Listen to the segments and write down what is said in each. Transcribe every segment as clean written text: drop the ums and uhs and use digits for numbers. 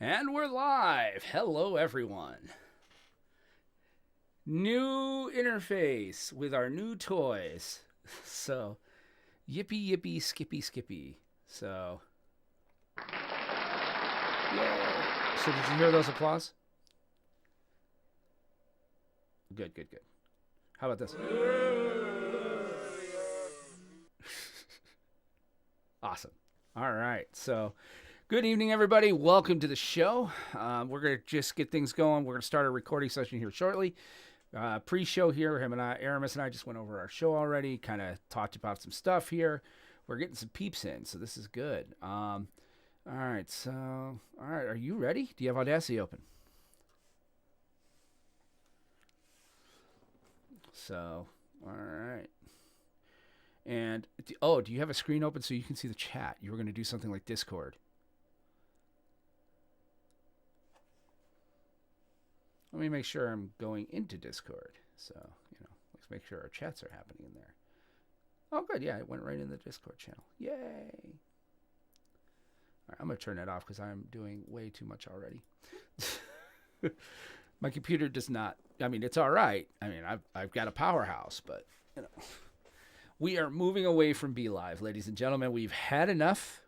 And we're live. Hello, everyone. New interface with our new toys. So, yippee, yippee, skippy, skippy. So, yay. So, did you hear those applause? Good, good, good. How about this? Awesome. All right. So, good evening, everybody. Welcome to the show. We're going to just get things going. We're going to start a recording session here shortly. Pre-show here, Aramis and I just went over our show already, kind of talked about some stuff here. We're getting some peeps in, so this is good. All right, are you ready? Do you have Audacity open? So, all right. And, do you have a screen open so you can see the chat? You were going to do something like Discord. Let me make sure I'm going into Discord. So, let's make sure our chats are happening in there. Oh, good. Yeah, it went right in the Discord channel. Yay. All right, I'm going to turn that off because I'm doing way too much already. My computer does not. I mean, it's all right. I mean, I've got a powerhouse, but, we are moving away from BeLive, ladies and gentlemen. We've had enough,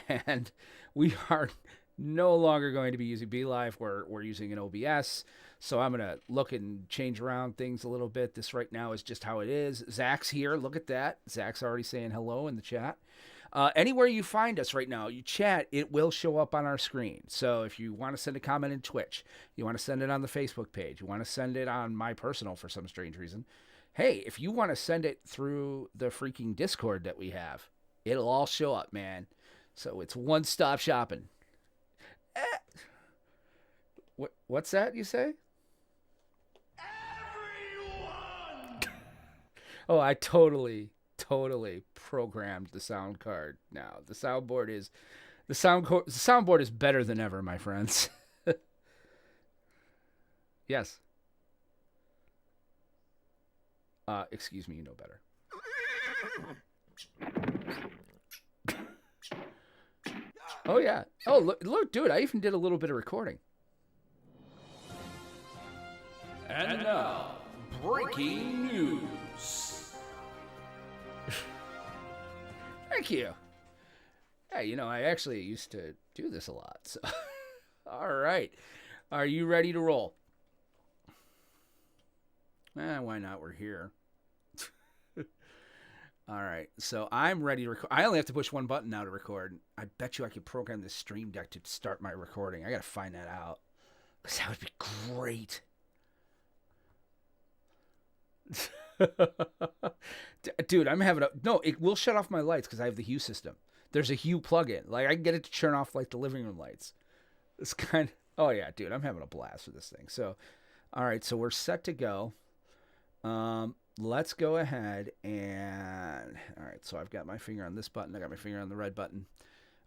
and we are no longer going to be using BeLive. We're using an OBS. So I'm going to look and change around things a little bit. This right now is just how it is. Zach's here. Look at that. Zach's already saying hello in the chat. Anywhere you find us right now, you chat, it will show up on our screen. So if you want to send a comment in Twitch, you want to send it on the Facebook page, you want to send it on my personal for some strange reason. Hey, if you want to send it through the freaking Discord that we have, it'll all show up, man. So it's one-stop shopping. What's that you say? Everyone! Oh, I totally programmed the sound card now. The soundboard is better than ever, my friends. Yes. Excuse me, you know better. Oh yeah. Oh look, dude, I even did a little bit of recording. And now, breaking news. Thank you. Hey, I actually used to do this a lot. So, all right. Are you ready to roll? Why not? We're here. All right. So I'm ready to record. I only have to push one button now to record. I bet you I could program this Stream Deck to start my recording. I got to find that out. Because that would be great. Dude, I'm having no, it will shut off my lights because I have the Hue system. There's a Hue plug-in. Like, I can get it to turn off, like, the living room lights. It's kind of, oh yeah, dude, I'm having a blast with this thing. So, all right, so we're set to go. Let's go ahead and, all right, so I've got my finger on this button. I got my finger on the red button.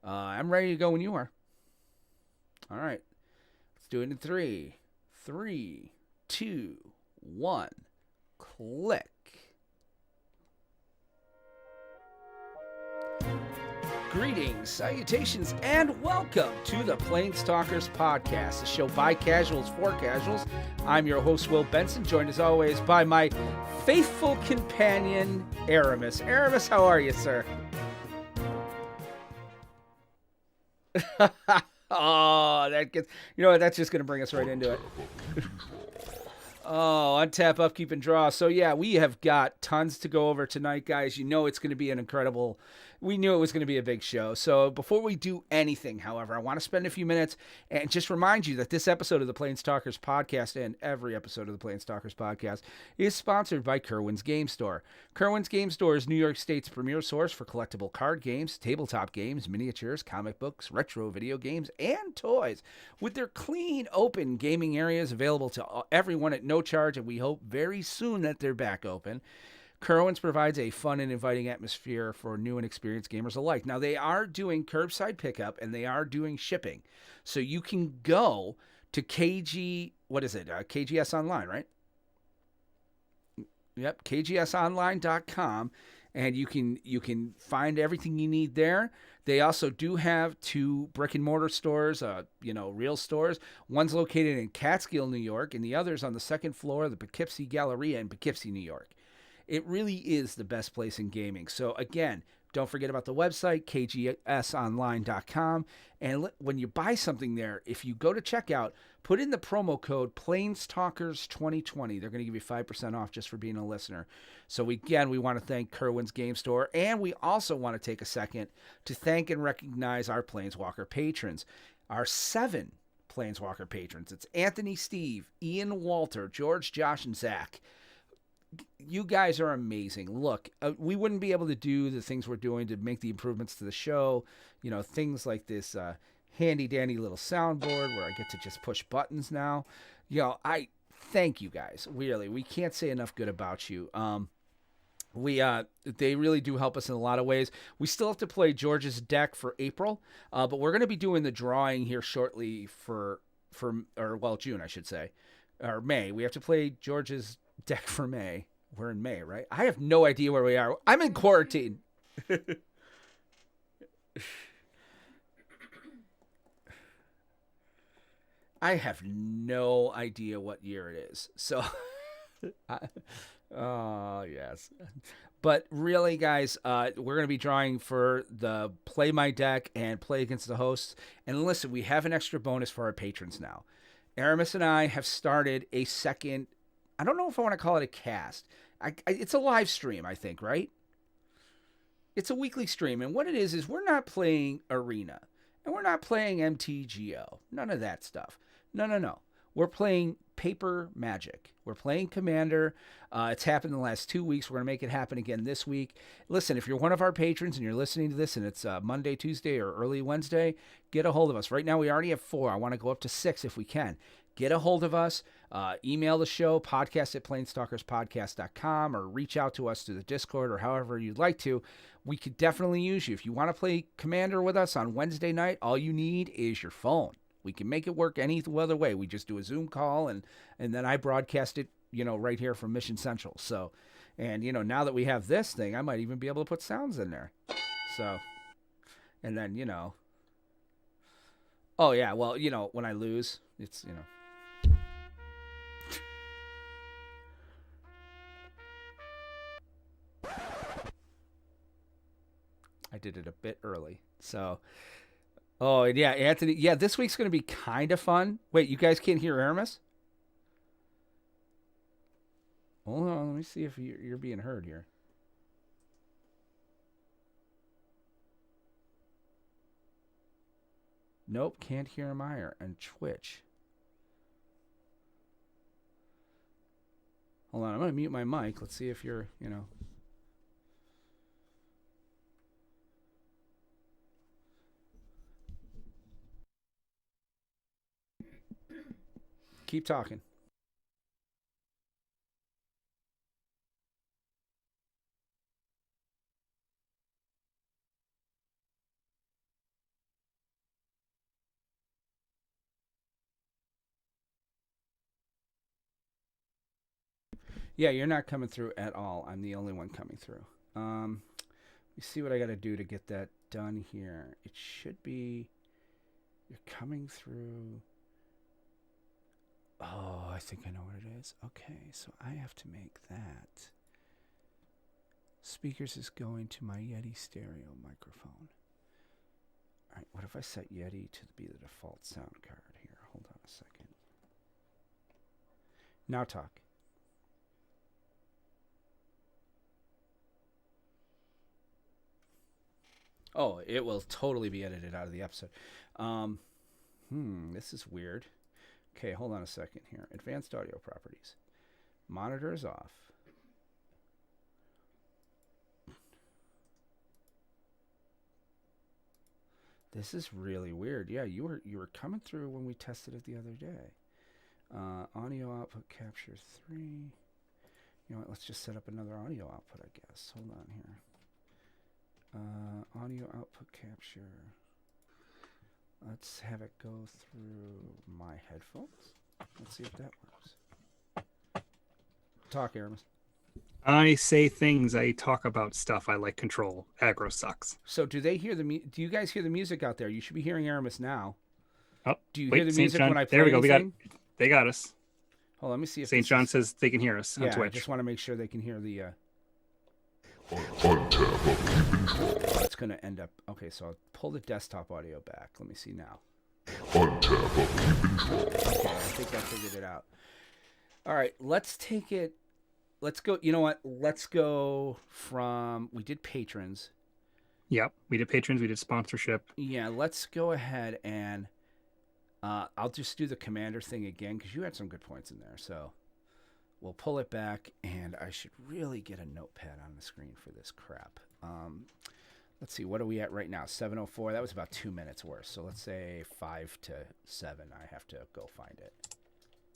I'm ready to go when you are. All right, let's do it in 3, 2, 1. Click. Greetings, salutations, and welcome to the PlanesTalkers podcast, a show by casuals for casuals. I'm your host, Will Benson, joined as always by my faithful companion, Aramis. Aramis, how are you, sir? Oh, that gets, that's just going to bring us right into it. Oh, untap, upkeep, and draw. So, yeah, we have got tons to go over tonight, guys. It's going to be we knew it was going to be a big show. So before we do anything, however, I want to spend a few minutes and just remind you that this episode of the PlanesTalkers podcast and every episode of the PlanesTalkers podcast is sponsored by Kerwin's Game Store. Kerwin's Game Store is New York State's premier source for collectible card games, tabletop games, miniatures, comic books, retro video games, and toys. With their clean, open gaming areas available to everyone at no charge, and we hope very soon that they're back open. Kerwin's provides a fun and inviting atmosphere for new and experienced gamers alike. Now, they are doing curbside pickup, and they are doing shipping. So you can go to KGS Online, right? Yep, kgsonline.com, and you can find everything you need there. They also do have 2 brick and mortar stores, real stores. One's located in Catskill, New York, and the other's on the second floor of the Poughkeepsie Galleria in Poughkeepsie, New York. It really is the best place in gaming. So again, don't forget about the website, kgsonline.com. And when you buy something there, if you go to checkout, put in the promo code PlanesTalkers2020. They're going to give you 5% off just for being a listener. So we want to thank Kerwin's Game Store. And we also want to take a second to thank and recognize our Planeswalker patrons. Our 7 Planeswalker patrons. It's Anthony, Steve, Ian, Walter, George, Josh, and Zach. You guys are amazing. Look, we wouldn't be able to do the things we're doing to make the improvements to the show. Things like this handy dandy little soundboard where I get to just push buttons now. I thank you guys. Really, we can't say enough good about you. They really do help us in a lot of ways. We still have to play George's deck for April, but we're going to be doing the drawing here shortly for June, I should say, or May. We have to play George's deck for May. We're in May, right? I have no idea where we are. I'm in quarantine. I have no idea what year it is. So, oh, yes. But really, guys, we're going to be drawing for the Play My Deck and Play Against the Hosts. And listen, we have an extra bonus for our patrons now. Aramis and I have started a second, I don't know if I want to call it a cast. It's a live stream, I think, right? It's a weekly stream. And what it is we're not playing Arena. And we're not playing MTGO. None of that stuff. No. We're playing Paper Magic. We're playing Commander. It's happened in the last 2 weeks. We're going to make it happen again this week. Listen, if you're one of our patrons and you're listening to this and it's Monday, Tuesday, or early Wednesday, get a hold of us. Right now, we already have 4. I want to go up to 6 if we can. Get a hold of us. Email the show, podcast@planestalkerspodcast.com, or reach out to us through the Discord or however you'd like to. We could definitely use you. If you want to play Commander with us on Wednesday night, all you need is your phone. We can make it work any other way. We just do a Zoom call, and then I broadcast it, right here from Mission Central. So, and, now that we have this thing, I might even be able to put sounds in there. So, and then, oh, yeah, well, when I lose, it's, I did it a bit early. So, oh, yeah, Anthony. Yeah, this week's going to be kind of fun. Wait, you guys can't hear Aramis? Hold on, let me see if you're being heard here. Nope, can't hear him either. And Twitch. Hold on, I'm going to mute my mic. Let's see if you're, Keep talking. Yeah, you're not coming through at all. I'm the only one coming through. Let me see what I got to do to get that done here. It should be, you're coming through. Oh, I think I know what it is. Okay, so I have to make that. Speakers is going to my Yeti stereo microphone. All right, what if I set Yeti to be the default sound card here? Hold on a second. Now talk. Oh, it will totally be edited out of the episode. This is weird. Okay, hold on a second here. Advanced audio properties. Monitor is off. This is really weird. Yeah, you were coming through when we tested it the other day. Audio output capture 3. You know what? Let's just set up another audio output, I guess. Hold on here. Audio output capture. Let's have it go through my headphones. Let's see if that works. Talk, Aramis. I say things. I talk about stuff. I like control. Aggro sucks. So do they hear do you guys hear the music out there? You should be hearing Aramis now. Oh, Do you hear wait, the St. music when John. I There play we go. anything? They got us. Hold on, let me see if St. this John is... says they can hear us on Yeah, I Twitch. just want to make sure they can hear the... Untap a keep and draw. It's going to end up... Okay, so I'll pull the desktop audio back. Let me see now. Untap a keep and draw. Okay, I think I figured it out. All right, let's take it... Let's go... You know what? Let's go from... We did patrons. Yep, we did patrons. We did sponsorship. Yeah, let's go ahead and... I'll just do the commander thing again because you had some good points in there. So we'll pull it back, and I should really get a notepad on the screen for this crap. Let's see, what are we at right now? 7:04. That was about 2 minutes worth. So let's say 5 to 7. I have to go find it.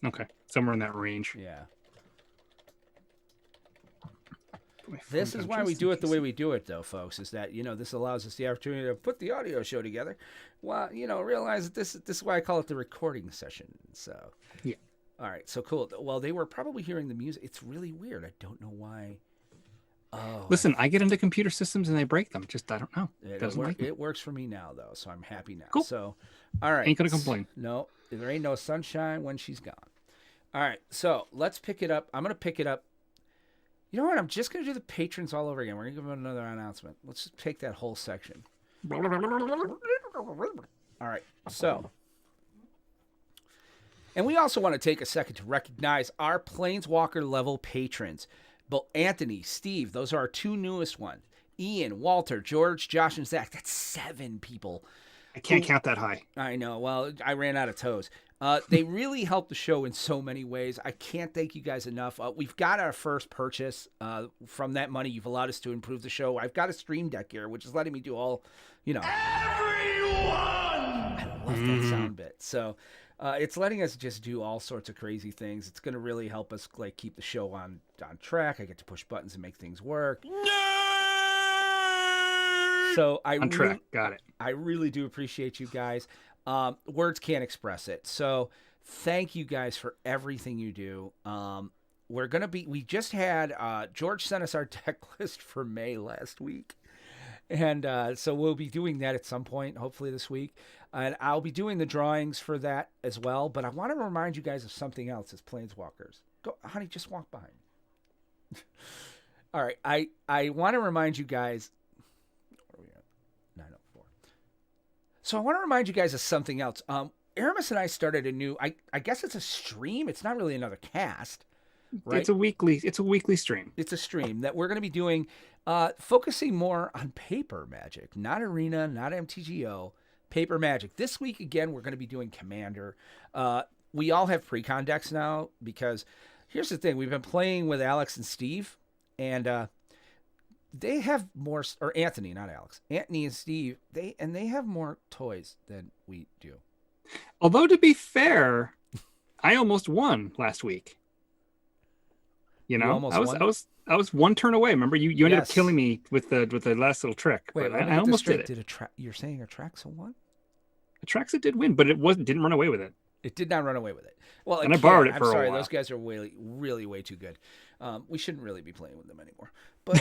Okay, somewhere in that range. Yeah. This is why we do it the way we do it, though, folks, is that, this allows us the opportunity to put the audio show together. Well, realize that this is why I call it the recording session. So, yeah. All right, so cool. Well, they were probably hearing the music. It's really weird. I don't know why. Oh. Listen, I get into computer systems and I break them. Just, I don't know. It works for me now, though, so I'm happy now. Cool. So, all right. Ain't gonna complain. No, there ain't no sunshine when she's gone. All right, so let's pick it up. I'm going to pick it up. You know what? I'm just going to do the patrons all over again. We're going to give them another announcement. Let's just take that whole section. All right. So, and we also want to take a second to recognize our Planeswalker level patrons. But Anthony, Steve, those are our two newest ones. Ian, Walter, George, Josh, and Zach. That's 7 people. I can't count that high. I know. Well, I ran out of toes. They really helped the show in so many ways. I can't thank you guys enough. We've got our first purchase. From that money, you've allowed us to improve the show. I've got a stream deck here, which is letting me do all, Everyone! I love that sound bit. So it's letting us just do all sorts of crazy things. It's going to really help us keep the show on track. I get to push buttons and make things work. So On track. Got it. I really do appreciate you guys. Words can't express it. So thank you guys for everything you do. We just had, George sent us our deck list for May last week. And so we'll be doing that at some point, hopefully this week. And I'll be doing the drawings for that as well. But I want to remind you guys of something else as Planeswalkers. Go, honey, just walk by. All right. I want to remind you guys. What are we at? 9:04. So I want to remind you guys of something else. Aramis and I started a new, I guess it's a stream. It's not really another cast. Right? It's a weekly stream. It's a stream that we're going to be doing, focusing more on paper Magic, not Arena, not MTGO, paper Magic. This week, again, we're going to be doing Commander. We all have pre-con decks now because here's the thing. We've been playing with Alex and Steve, and they have more, or Anthony, not Alex. Anthony and Steve, they have more toys than we do. Although, to be fair, I almost won last week. I was one turn away. Remember, you ended up killing me with the last little trick. Wait, I almost did it. You're saying Atraxa won? Atraxa did win, but didn't run away with it. It did not run away with it. Well, and I borrowed it for I'm sorry, a while. Those guys are really way too good. We shouldn't really be playing with them anymore. But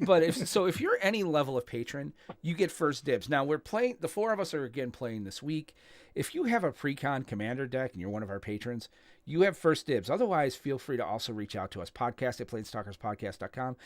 but if you're any level of patron, you get first dibs. Now we're playing. The 4 of us are again playing this week. If you have a pre-con commander deck and you're one of our patrons, you have first dibs. Otherwise, feel free to also reach out to us. podcast@planestalkerspodcast.com.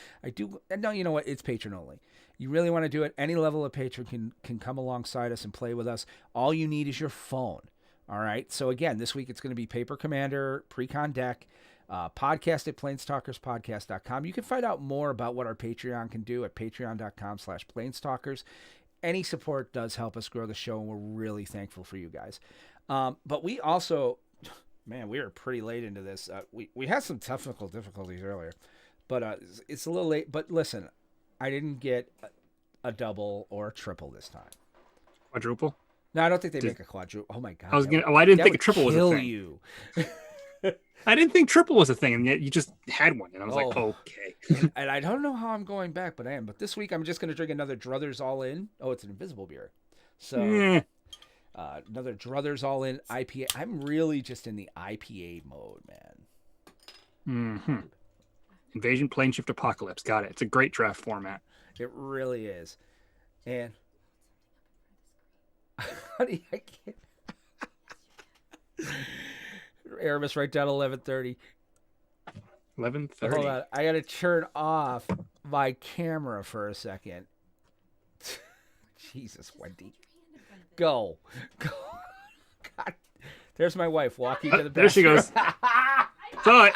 No, you know what? It's patron only. You really want to do it, any level of patron can come alongside us and play with us. All you need is your phone. All right. So again, this week it's going to be Paper Commander, Pre-Con Deck, podcast@planestalkerspodcast.com. You can find out more about what our Patreon can do at patreon.com/planestalkers. Any support does help us grow the show, and we're really thankful for you guys. But we also, man, we were pretty late into this. We had some technical difficulties earlier, but it's a little late. But listen, I didn't get a double or a triple this time. Quadruple? No, I don't think they make a quadruple. Oh my god! I didn't think a triple was a thing. You. I didn't think triple was a thing, and yet you just had one, and I was like, okay. And I don't know how I'm going back, but I am. But this week I'm just going to drink another Druthers All In. Oh, it's an invisible beer. So another Druthers All In IPA. I'm really just in the IPA mode, man. Mm-hmm. Invasion, Plane Shift, Apocalypse. Got it. It's a great draft format. It really is. And honey, I can't. Aramis, write down 11:30. 11:30. Hold on, I gotta turn off my camera for a second. Jesus, Wendy, go. God, there's my wife walking to the bathroom. There she goes. Saw it.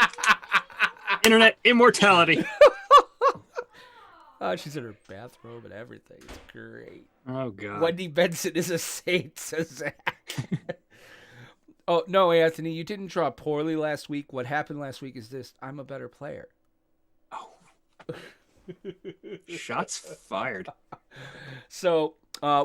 Internet immortality. Oh, she's in her bathrobe and everything. It's great. Oh God. Wendy Benson is a saint, says Zach. Oh, no, Anthony, you didn't draw poorly last week. What happened last week is this. I'm a better player. Oh. Shots fired. So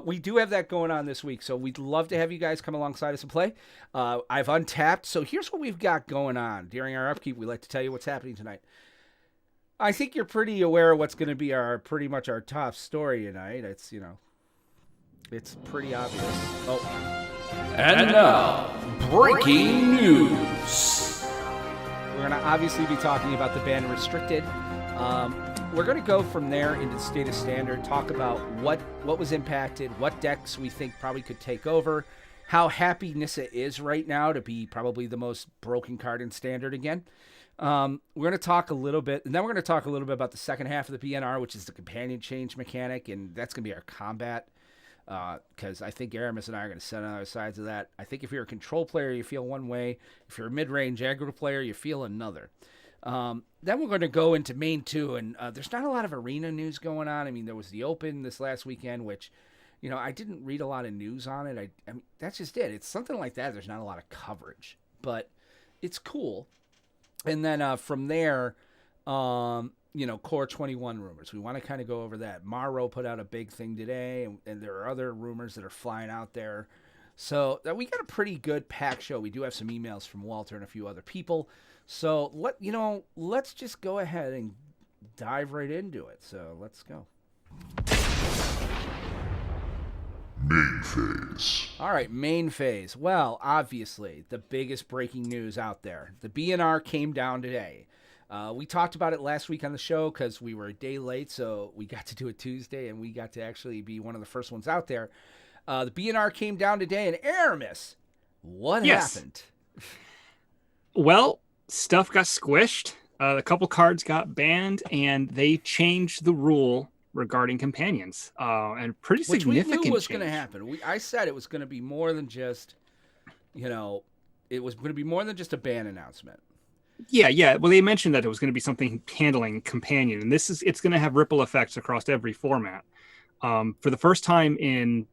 we do have that going on this week. So we'd love to have you guys come alongside us and play. I've untapped. So here's what we've got going on. During our upkeep, we like to tell you what's happening tonight. I think you're pretty aware of what's going to be pretty much our top story tonight. It's, it's pretty obvious. Oh. And now, breaking news. We're going to obviously be talking about the ban restricted. We're going to go from there into the state of standard, talk about what was impacted, what decks we think probably could take over, how happy Nissa is right now to be probably the most broken card in standard again. We're going to talk a little bit, and then we're going to talk a little bit about the second half of the BNR, which is the companion change mechanic, and that's going to be our combat. Because I think Aramis and I are going to sit on other sides of that. I think if you're a control player, you feel one way. If you're a mid-range aggro player, you feel another. Then we're going to go into main 2, and there's not a lot of arena news going on. I mean, there was the Open this last weekend, which, I didn't read a lot of news on it. I mean, that's just it. It's something like that. There's not a lot of coverage, but it's cool. And then from there, Core 21 rumors. We want to kind of go over that. Maro put out a big thing today, and there are other rumors that are flying out there. So we got a pretty good pack show. We do have some emails from Walter and a few other people. So let's just go ahead and dive right into it. So let's go. Main phase. All right, main phase. Well, obviously, the biggest breaking news out there. The BNR came down today. We talked about it last week on the show because we were a day late, so we got to do it Tuesday, and we got to actually be one of the first ones out there. The BNR came down today, and Aramis, what happened? Well, stuff got squished. A couple cards got banned, and they changed the rule regarding companions. And pretty significant Which we knew was change. going to happen. I said it was going to be more than just, it was going to be more than just a ban announcement. Yeah. Well, they mentioned that it was going to be something handling companion, and it's going to have ripple effects across every format. For the first time in,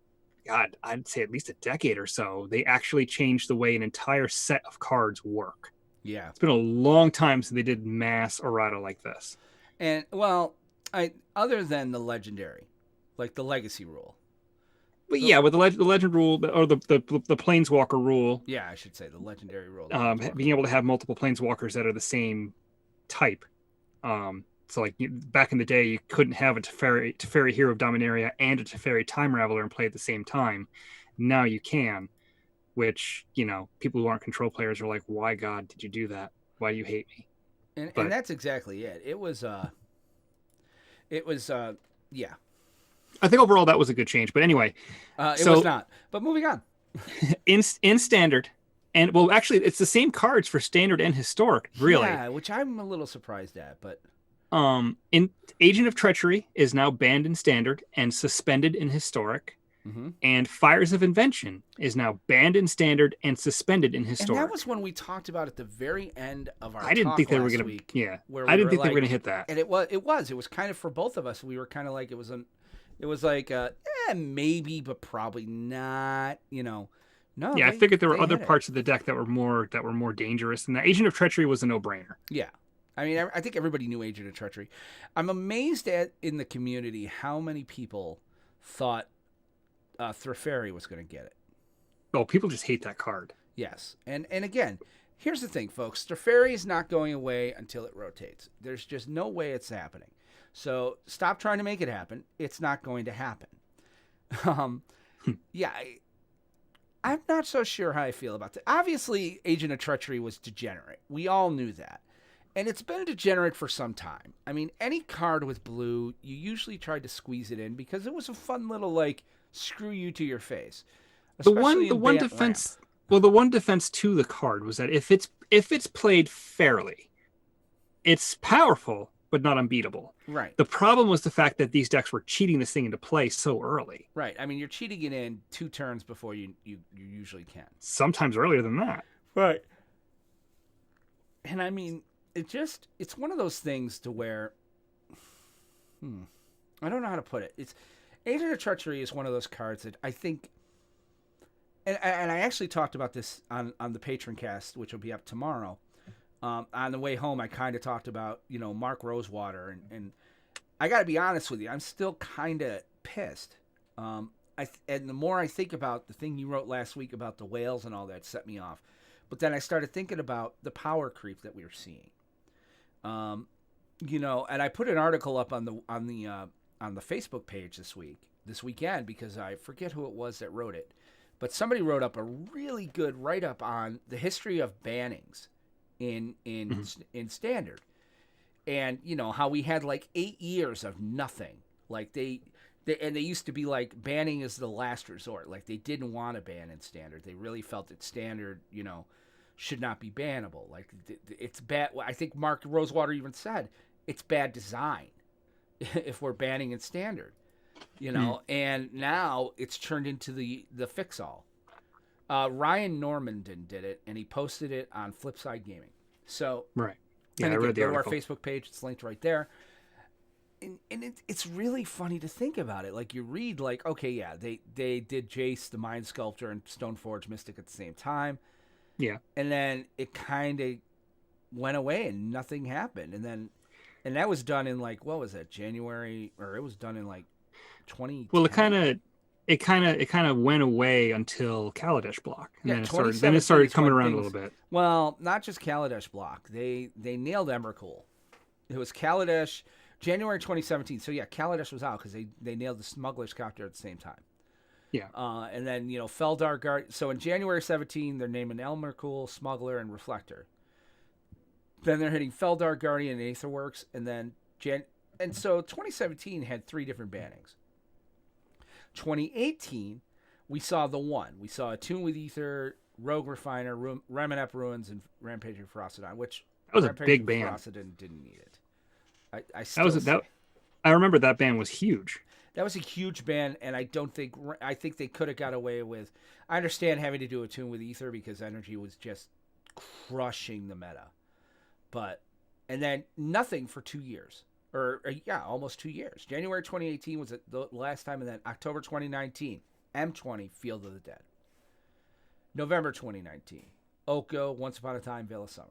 God, I'd say at least a decade or so, they actually changed the way an entire set of cards work. Yeah. It's been a long time since they did mass errata like this. And, other than the legendary, like the legacy rule. But yeah, with the legend rule, or the planeswalker rule. Yeah, I should say the legendary rule. Being able to have multiple planeswalkers that are the same type. So like back in the day, you couldn't have a Teferi Hero of Dominaria and a Teferi Time Raveler and play at the same time. Now you can, which, people who aren't control players are like, why God did you do that? Why do you hate me? And that's exactly it. It was, yeah. I think overall that was a good change, but anyway. It was not. But moving on. in standard, and well, actually, it's the same cards for standard and historic, really. Yeah, which I'm a little surprised at, but. In Agent of Treachery is now banned in standard and suspended in historic. Mm-hmm. And Fires of Invention is now banned in standard and suspended in historic. And that was when we talked about at the very end of our I didn't think they were going to. Yeah, I didn't think they were going to hit that. And it was kind of for both of us. We were kind of like maybe, but probably not. No. Yeah, I figured there were other parts of the deck that were more dangerous, and the Agent of Treachery was a no-brainer. Yeah. I mean, I think everybody knew Agent of Treachery. I'm amazed in the community how many people thought Teferi was going to get it. Oh, people just hate that card. Yes. And again, here's the thing, folks. Teferi is not going away until it rotates. There's just no way it's happening. So stop trying to make it happen. It's not going to happen. Yeah, I'm not so sure how I feel about that. Obviously, Agent of Treachery was degenerate. We all knew that. And it's been degenerate for some time. I mean, any card with blue, you usually tried to squeeze it in because it was a fun little, like, screw you to your face. Especially The in one Bant Ramp. defense, well, the one defense to the card was that if it's played fairly, it's powerful but not unbeatable. Right. The problem was the fact that these decks were cheating this thing into play so early. Right. I mean, you're cheating it in 2 turns before you usually can. Sometimes earlier than that. Right. And I mean, it's one of those things to where, I don't know how to put it. It's Agent of Treachery is one of those cards that I think, and I actually talked about this on the Patron cast, which will be up tomorrow. On the way home, I kind of talked about, Mark Rosewater, and I got to be honest with you, I'm still kind of pissed. And the more I think about the thing you wrote last week about the whales and all that, set me off. But then I started thinking about the power creep that we were seeing. And I put an article up on the Facebook page this weekend, because I forget who it was that wrote it, but somebody wrote up a really good write up on the history of bannings in Standard, and how we had like 8 years of nothing. Like they used to be like, banning is the last resort. Like they didn't want to ban in Standard. They really felt that Standard, should not be bannable. Like it's bad. I think Mark Rosewater even said it's bad design if we're banning in Standard, and now it's turned into the fix-all. Ryan Normandin did it, and he posted it on Flipside Gaming. So right, yeah, and I again, read the go to our article. Facebook page; it's linked right there. And it's really funny to think about it. Like you read, like, okay, yeah, they did Jace, the Mind Sculptor, and Stoneforge Mystic at the same time. Yeah, And then it kind of went away and nothing happened. And that was done in like, what was it, January, or it was done in like 2010. well, it kind of went away until Kaladesh block, and Yeah, then it started 2017 coming is when around a things- little bit. Well, not just Kaladesh block. They nailed Emrakul. It was Kaladesh January 2017. So yeah, Kaladesh was out because they nailed the Smuggler's Copter at the same time. Yeah, And then Feldar Guard. So in January 17, they're naming Emrakul, Smuggler, and Reflector. Then they're hitting Feldar, Guardian, and Aetherworks, and then and so 2017 had 3 different bannings. 2018, we saw the one. We saw Attune with Ether, Rogue Refiner, Reminep Ruins, and Rampaging Ferocidon, which that was a Rampaging big ban. Ferocidon didn't need it. I remember that ban was huge. That was a huge ban, and I think they could have got away with. I understand having to do Attune with Ether because energy was just crushing the meta, and then nothing for 2 years, almost 2 years. January 2018 was the last time, and then October 2019, M20 Field of the Dead. November 2019, Oko, Once Upon a Time, Veil of Summer.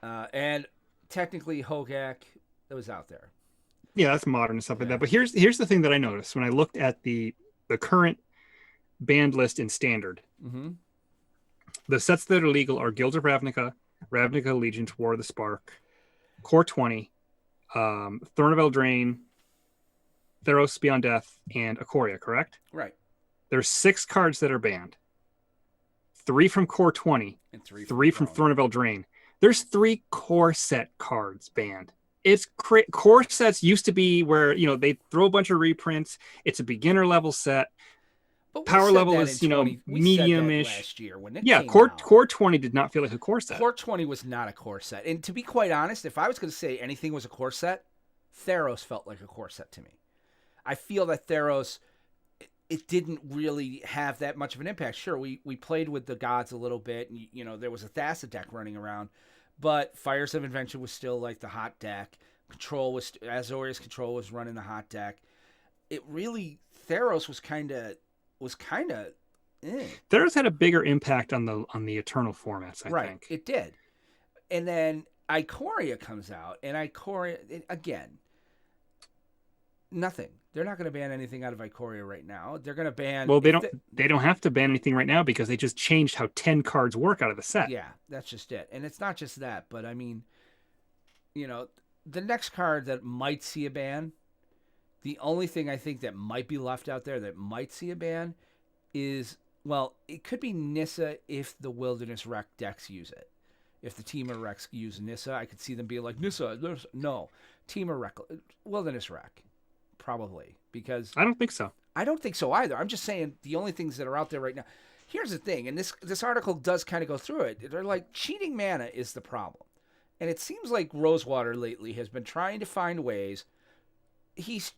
And technically Hogak, that was out there. Yeah, that's modern and stuff like that. But here's the thing that I noticed when I looked at the current banned list in Standard. Mm-hmm. The sets that are legal are Guilds of Ravnica, Ravnica Allegiance, War of the Spark, Core 20, Throne of Eldraine, Theros Beyond Death, and Ikoria, correct? Right. There's 6 cards that are banned. 3 from Core 20, And 3 from Throne of Eldraine. There's 3 core set cards banned. It's core sets used to be where they throw a bunch of reprints. It's a beginner level set. But Power level is medium-ish. Last year when it Yeah, came core out. core 20 did not feel like a core set. Core 20 was not a core set. And to be quite honest, if I was going to say anything was a core set, Theros felt like a core set to me. I feel that Theros, it didn't really have that much of an impact. Sure, we played with the gods a little bit, and there was a Thassa deck running around, but Fires of Invention was still like the hot deck. Azorius Control was running the hot deck. It really, Theros was kind of. Theros had a bigger impact on the Eternal formats, I think. It did. And then Ikoria comes out, and Ikoria, again, nothing. They're not going to ban anything out of Ikoria right now. They're going to ban. Well, they don't have to ban anything right now because they just changed how 10 cards work out of the set. Yeah, that's just it. And it's not just that, but I mean, the next card that might see a ban, the only thing I think that might be left out there that might see a ban is, well, it could be Nissa if the Wilderness Wreck decks use it. If the Temur Rex use Nissa, I could see them being like, Nissa, no. Temur Rex, Wilderness Wreck, probably. Because I don't think so. I don't think so either. I'm just saying the only things that are out there right now. Here's the thing, and this article does kind of go through it. They're like, cheating mana is the problem. And it seems like Rosewater lately has been trying to find ways. He's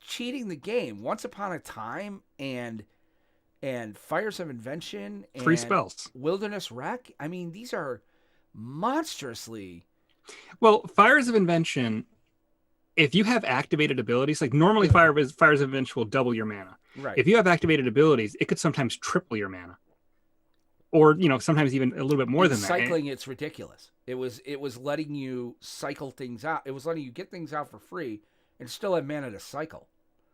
cheating the game. Once Upon a Time and Fires of Invention and Free spells. Wilderness Wreck. I mean, these are monstrously. Well, Fires of Invention, if you have activated abilities, like normally Fires of Invention will double your mana. Right. If you have activated abilities, it could sometimes triple your mana. Or, sometimes even a little bit more than cycling, that. it's ridiculous. It was letting you cycle things out. It was letting you get things out for free and still have mana to cycle.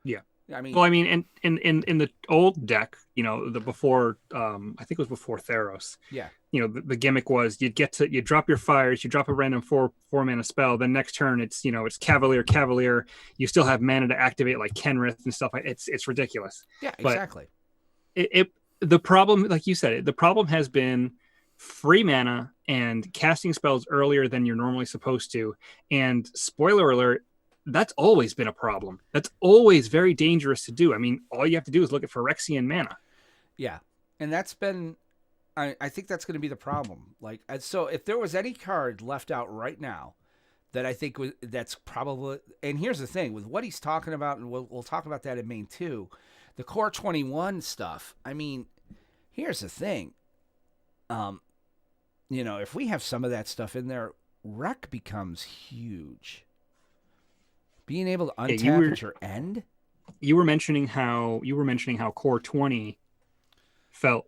Yeah. I mean, and in the old deck, the before, I think it was before Theros. Yeah. The gimmick was you drop your fires, you drop a random four mana spell. Then next turn it's Cavalier. You still have mana to activate like Kenrith and stuff. It's ridiculous. Yeah, exactly. But the problem, like you said, the problem has been free mana and casting spells earlier than you're normally supposed to. And spoiler alert, that's always been a problem. That's always very dangerous to do. I mean, all you have to do is look at Phyrexian mana. Yeah. And that's been, I think that's going to be the problem. Like, so if there was any card left out right now that I think that's probably, and here's the thing with what he's talking about, and we'll talk about that in main 2, the Core 21 stuff. I mean, here's the thing. If we have some of that stuff in there, Wreck becomes huge. Being able to untap at your end. You were mentioning how Core 20 felt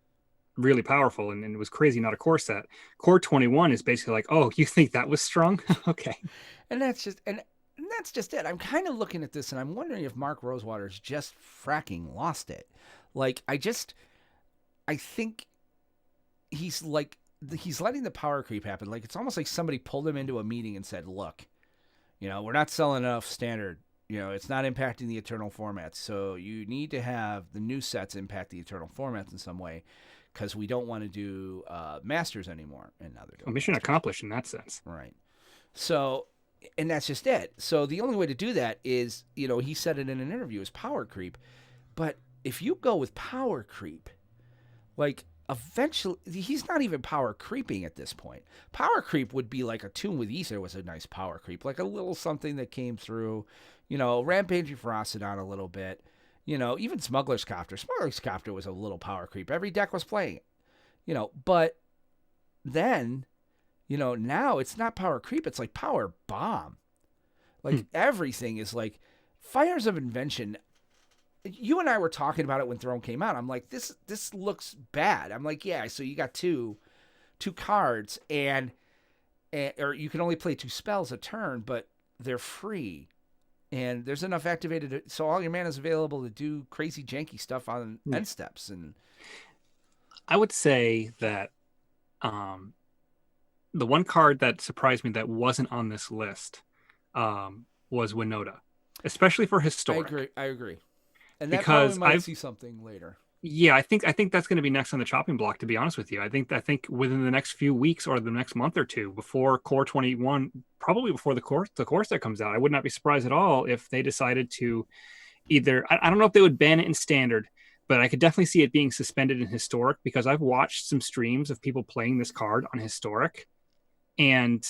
really powerful and it was crazy, not a core set. Core 21 is basically like, oh, you think that was strong? Okay. And that's just it. I'm kind of looking at this and I'm wondering if Mark Rosewater's just fracking lost it. Like, I think he's letting the power creep happen. Like, it's almost like somebody pulled him into a meeting and said, look, we're not selling enough standard. It's not impacting the Eternal formats. So you need to have the new sets impact the Eternal formats in some way because we don't want to do Masters anymore. And now they're doing mission Masters. Accomplished in that sense. Right. So, and that's just it. So the only way to do that is, he said it in an interview, is power creep. But if you go with power creep, like, eventually, he's not even power creeping at this point. Power creep would be like a Tune with Ether was a nice power creep, like a little something that came through, Rampaging Ferocidon a little bit, even Smuggler's Copter. Smuggler's Copter was a little power creep. Every deck was playing it, but then, now it's not power creep. It's like power bomb. Like everything is like Fires of Invention. You and I were talking about it when Throne came out. I'm like, this looks bad. I'm like, yeah, so you got two cards or you can only play 2 spells a turn, but they're free. And there's enough activated, so all your mana is available to do crazy janky stuff on end steps. And I would say that the one card that surprised me that wasn't on this list was Winota, especially for historic. I agree. And that because probably might see something later. Yeah, I think that's going to be next on the chopping block, to be honest with you. I think within the next few weeks or the next month or two before Core 21, probably before the course that comes out, I would not be surprised at all if they decided to either, I don't know if they would ban it in standard, but I could definitely see it being suspended in historic because I've watched some streams of people playing this card on historic, and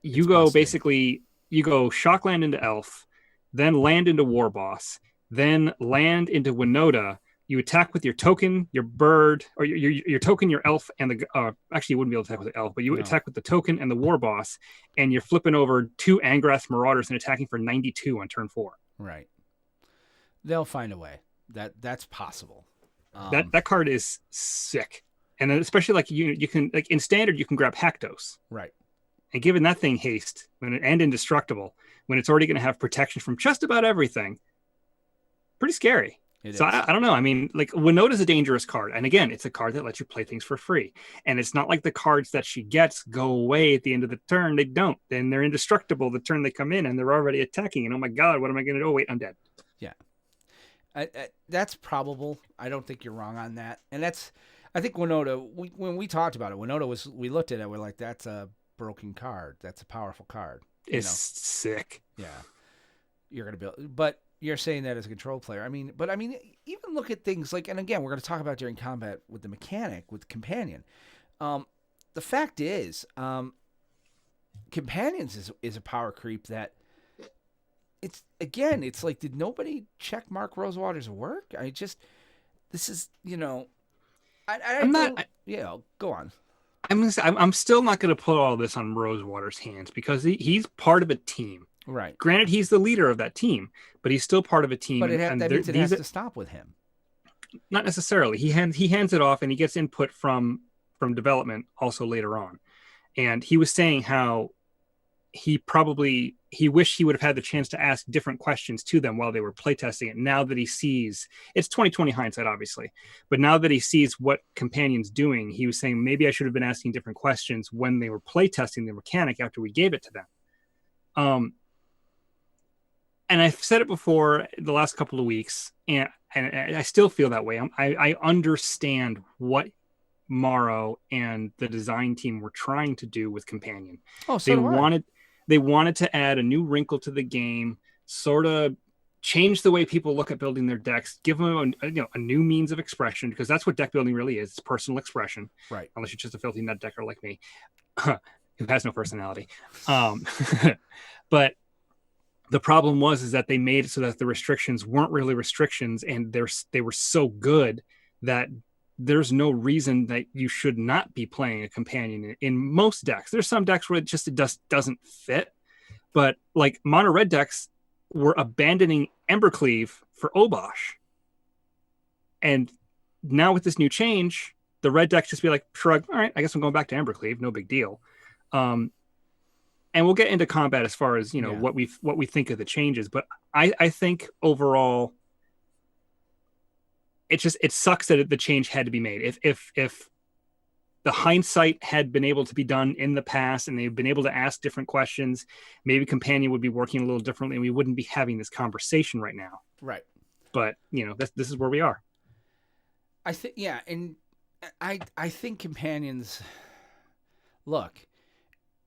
you go Shockland into Elf, then land into War Boss, then land into Winota. You attack with your token, your bird, or your token, your elf, and the actually you wouldn't be able to attack with the elf, but you attack with the token and the war boss, and you're flipping over 2 Angrath Marauders and attacking for 92 on turn 4. Right. They'll find a way. That's possible. That card is sick, and then especially like you can, like in standard you can grab Haktos, right, and giving that thing haste and indestructible when it's already going to have protection from just about everything. Pretty scary. I don't know. I mean, like, Winota's a dangerous card. And again, it's a card that lets you play things for free. And it's not like the cards that she gets go away at the end of the turn. They don't. Then they're indestructible the turn they come in and they're already attacking. And oh my God, what am I going to do? Oh, wait, I'm dead. Yeah. That's probable. I don't think you're wrong on that. And that's, I think Winota, when we talked about it, we looked at it, we're like, that's a broken card. That's a powerful card. It's sick. Yeah. You're going to build, but you're saying that as a control player. But even look at things like, and again, we're going to talk about during combat with the mechanic, with Companion. The fact is, Companions is a power creep that it's like, did nobody check Mark Rosewater's work? This is, go on. I'm still not going to put all this on Rosewater's hands because he's part of a team. Right. Granted, he's the leader of that team, but he's still part of a team. But that means it has to stop with him. Not necessarily. He hands it off, and he gets input from development also later on. And he was saying how he wished he would have had the chance to ask different questions to them while they were playtesting it. Now that he sees, it's 2020 hindsight, obviously, but now that he sees what Companion's doing, he was saying, maybe I should have been asking different questions when they were playtesting the mechanic after we gave it to them. And I've said it before the last couple of weeks, and I still feel that way. I understand what Morrow and the design team were trying to do with Companion. Oh, so they wanted to add a new wrinkle to the game, sort of change the way people look at building their decks, give them a new means of expression, because that's what deck building really is. It's personal expression, right? Unless you're just a filthy nut decker like me, who has no personality. But the problem is that they made it so that the restrictions weren't really restrictions, and they were so good that there's no reason that you should not be playing a Companion in most decks. There's some decks where it just doesn't fit, but like mono red decks were abandoning Embercleave for Obosh. And now with this new change, the red decks just be like, shrug, all right, I guess I'm going back to Embercleave, no big deal. And we'll get into combat as far as, what we think of the changes. But I think overall, it sucks that the change had to be made. If the hindsight had been able to be done in the past and they've been able to ask different questions, maybe Companion would be working a little differently and we wouldn't be having this conversation right now. Right. But, this is where we are. I think, yeah. And I think Companions, look,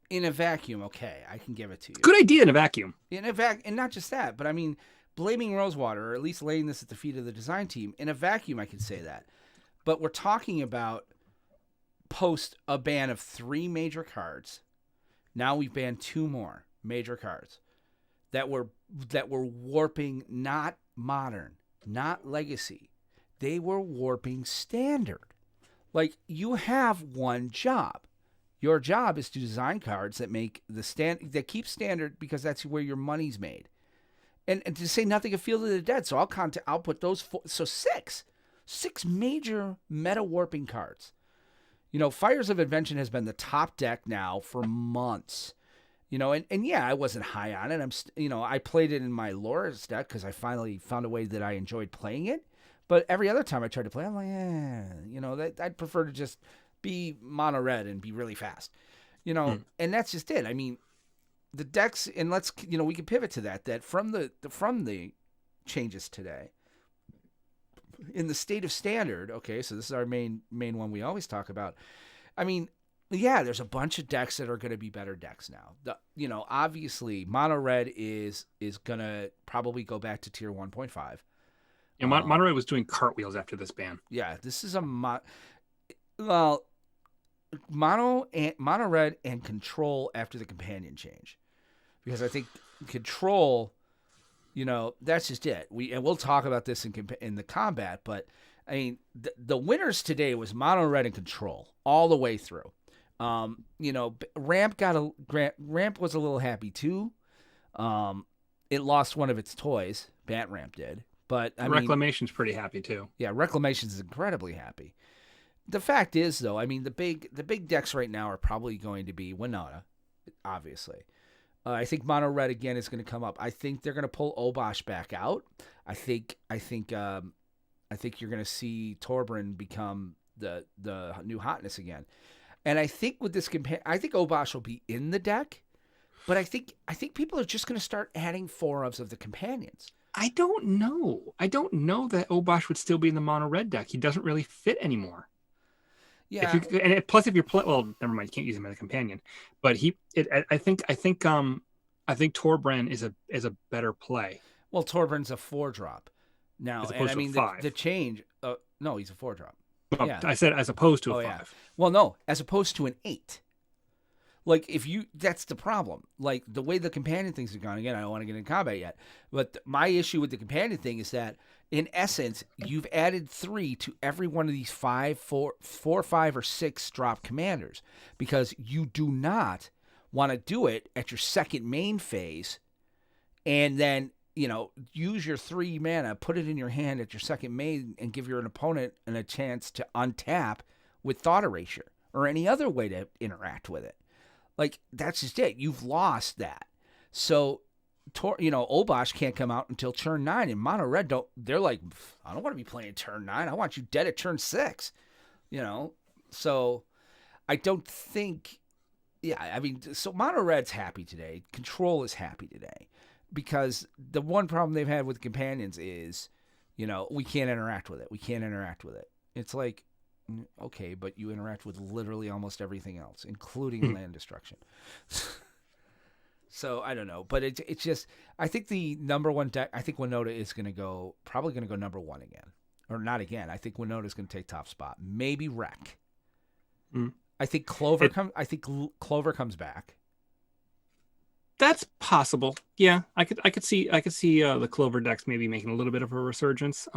in a vacuum, okay, I can give it to you. Good idea in a vacuum. And not just that, but blaming Rosewater, or at least laying this at the feet of the design team, in a vacuum, I can say that. But we're talking about post a ban of 3 major cards. Now we've banned 2 more major cards that were warping not modern, not legacy. They were warping standard. Like, you have one job. Your job is to design cards that make that keep standard, because that's where your money's made. And to say nothing of Field of the Dead, so I'll put those 4, so 6 major meta warping cards. Fires of Invention has been the top deck now for months. And yeah, I wasn't high on it. I played it in my Loras deck because I finally found a way that I enjoyed playing it. But every other time I tried to play, I'm like, I'd prefer to just be mono red and be really fast, and that's just it. The decks, and let's, we can pivot to that from the changes today in the state of standard. Okay. So this is our main one we always talk about. Yeah, there's a bunch of decks that are going to be better decks now. Obviously mono red is going to probably go back to tier 1.5. Yeah. Mono red was doing cartwheels after this ban. Yeah. This is mono red and control after the Companion change, because I think control, that's just it. We'll talk about this in the combat, but the winners today was mono red and control all the way through. Ramp was a little happy too. It lost one of its toys. Bat Ramp did, but Reclamation's pretty happy too. Yeah, Reclamation's incredibly happy. The fact is, though, the big decks right now are probably going to be Winota, obviously. I think mono red again is going to come up. I think they're going to pull Obosh back out. I think you're going to see Torbran become the new hotness again. And I think with this I think Obosh will be in the deck, but I think people are just going to start adding 4-ofs of the Companions. I don't know. I don't know that Obosh would still be in the mono red deck. He doesn't really fit anymore. Yeah. Plus if you're well, never mind. You can't use him as a companion. But I think Torbran is a better play. Well, Torbran's a 4-drop now, As and opposed I to a mean 5. the change. No, he's a 4-drop. Well, Yeah. I said as opposed to a 5. Yeah. Well, no, as opposed to an 8. Like that's the problem. Like the way the companion things are going. Again, I don't want to get in combat yet, but my issue with the companion thing is that in essence, you've added 3 to every one of these 4, 5, or 6 drop commanders because you do not want to do it at your second main phase, and then use your 3 mana, put it in your hand at your second main, and give your opponent a chance to untap with Thought Erasure or any other way to interact with it. Like, that's just it. You've lost that. So, Obosh can't come out until turn 9, and Mono Red they're like, I don't want to be playing turn 9. I want you dead at turn 6. So I don't think, so Mono Red's happy today. Control is happy today. Because the one problem they've had with companions is, we can't interact with it. We can't interact with it. It's like, okay, but you interact with literally almost everything else, including land destruction. So I don't know, but it's just, I think the number one deck, I think Winota is probably going to go number 1 again, or not again. I think Winota is going to take top spot. Maybe Wreck. I think Clover comes back. That's possible. Yeah, I could see the Clover decks maybe making a little bit of a resurgence.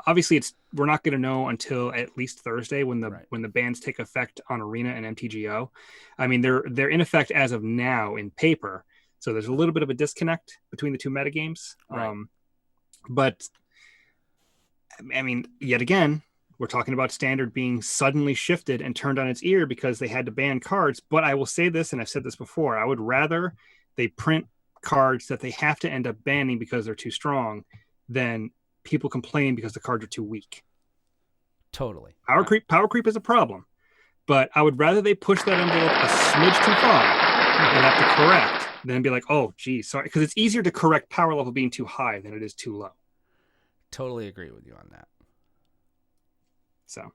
Obviously, we're not going to know until at least Thursday when the bans take effect on Arena and MTGO. I mean, they're in effect as of now in paper, so there's a little bit of a disconnect between the two metagames. Right. But I mean, yet again, we're talking about Standard being suddenly shifted and turned on its ear because they had to ban cards. But I will say this, and I've said this before, I would rather they print cards that they have to end up banning because they're too strong than people complain because the cards are too weak. Totally. Power creep is a problem, but I would rather they push that envelope a smidge too far and have to correct than be like, oh, geez, sorry. Because it's easier to correct power level being too high than it is too low. Totally agree with you on that. So.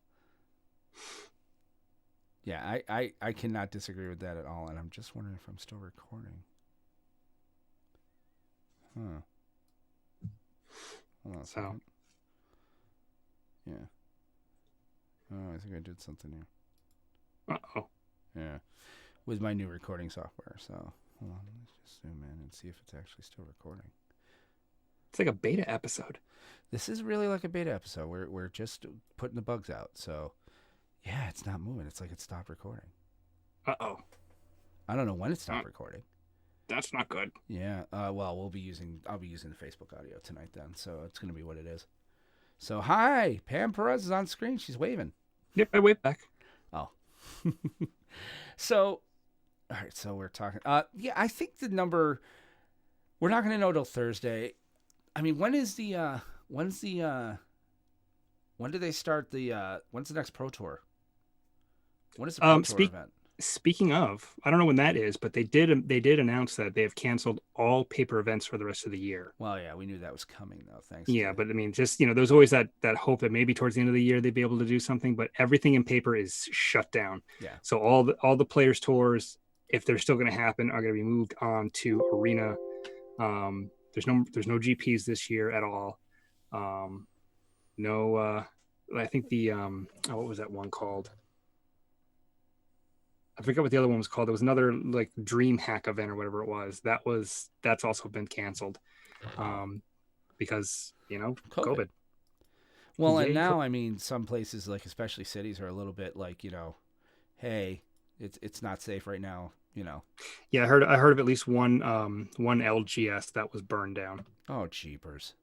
Yeah, I cannot disagree with that at all, and I'm just wondering if I'm still recording. Huh. Hold on a second. Yeah. Oh, I think I did something here. Uh-oh. Yeah. With my new recording software. So, hold on. Let's just zoom in and see if it's actually still recording. It's like a beta episode. This is really like a beta episode. We're just putting the bugs out. So, yeah, it's not moving. It's like it stopped recording. Uh-oh. I don't know when it stopped recording. That's not good. Yeah. Well, I'll be using the Facebook audio tonight then. So it's going to be what it is. So, hi, Pam Perez is on screen. She's waving. Yep, I wave back. Oh. So, all right. So we're talking. Yeah, I think the number, we're not going to know till Thursday. I mean, when do they start when's the next Pro Tour? When is the Pro Tour event? Speaking of, I don't know when that is, but they did announce that they have canceled all paper events for the rest of the year. Well, yeah, we knew that was coming though. Thanks. Yeah, but I mean, just there's always that hope that maybe towards the end of the year they'd be able to do something, but everything in paper is shut down. Yeah. So all the players tours, if they're still going to happen, are going to be moved on to Arena. There's no GPs this year at all. I think the what was that one called? I forget what the other one was called. There was another like Dream Hack event or whatever it was. That's also been canceled because COVID. Well, and now I mean, some places like especially cities are a little bit like hey, it's not safe right now. Yeah, I heard of at least one LGS that was burned down. Oh, jeepers.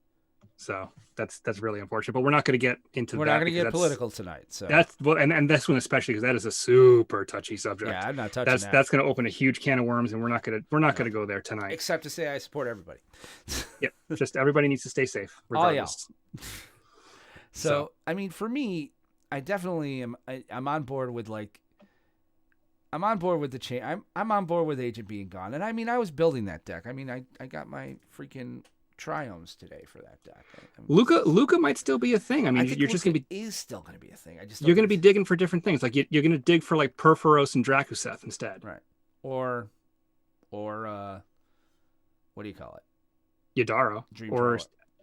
So that's really unfortunate, but we're not going to get into that. We're not going to get political tonight. So that's and this one especially because that is a super touchy subject. Yeah, I'm not touching that. That's going to open a huge can of worms, and we're not going to go there tonight. Except to say I support everybody. Yep, just everybody needs to stay safe regardless. Oh, yeah. So I mean, for me, I definitely am. I'm on board with I'm on board with the change. I'm on board with Agent being gone, and I mean, I was building that deck. I mean, I got my freaking triomes today for that deck. Luca might still be a thing. I mean, I think you're just going to be is still going to be a thing. I just you're going to be digging for different things. Like you're going to dig for like Perforos and Drakuseth instead. right, or what do you call it? Yadaro Dream or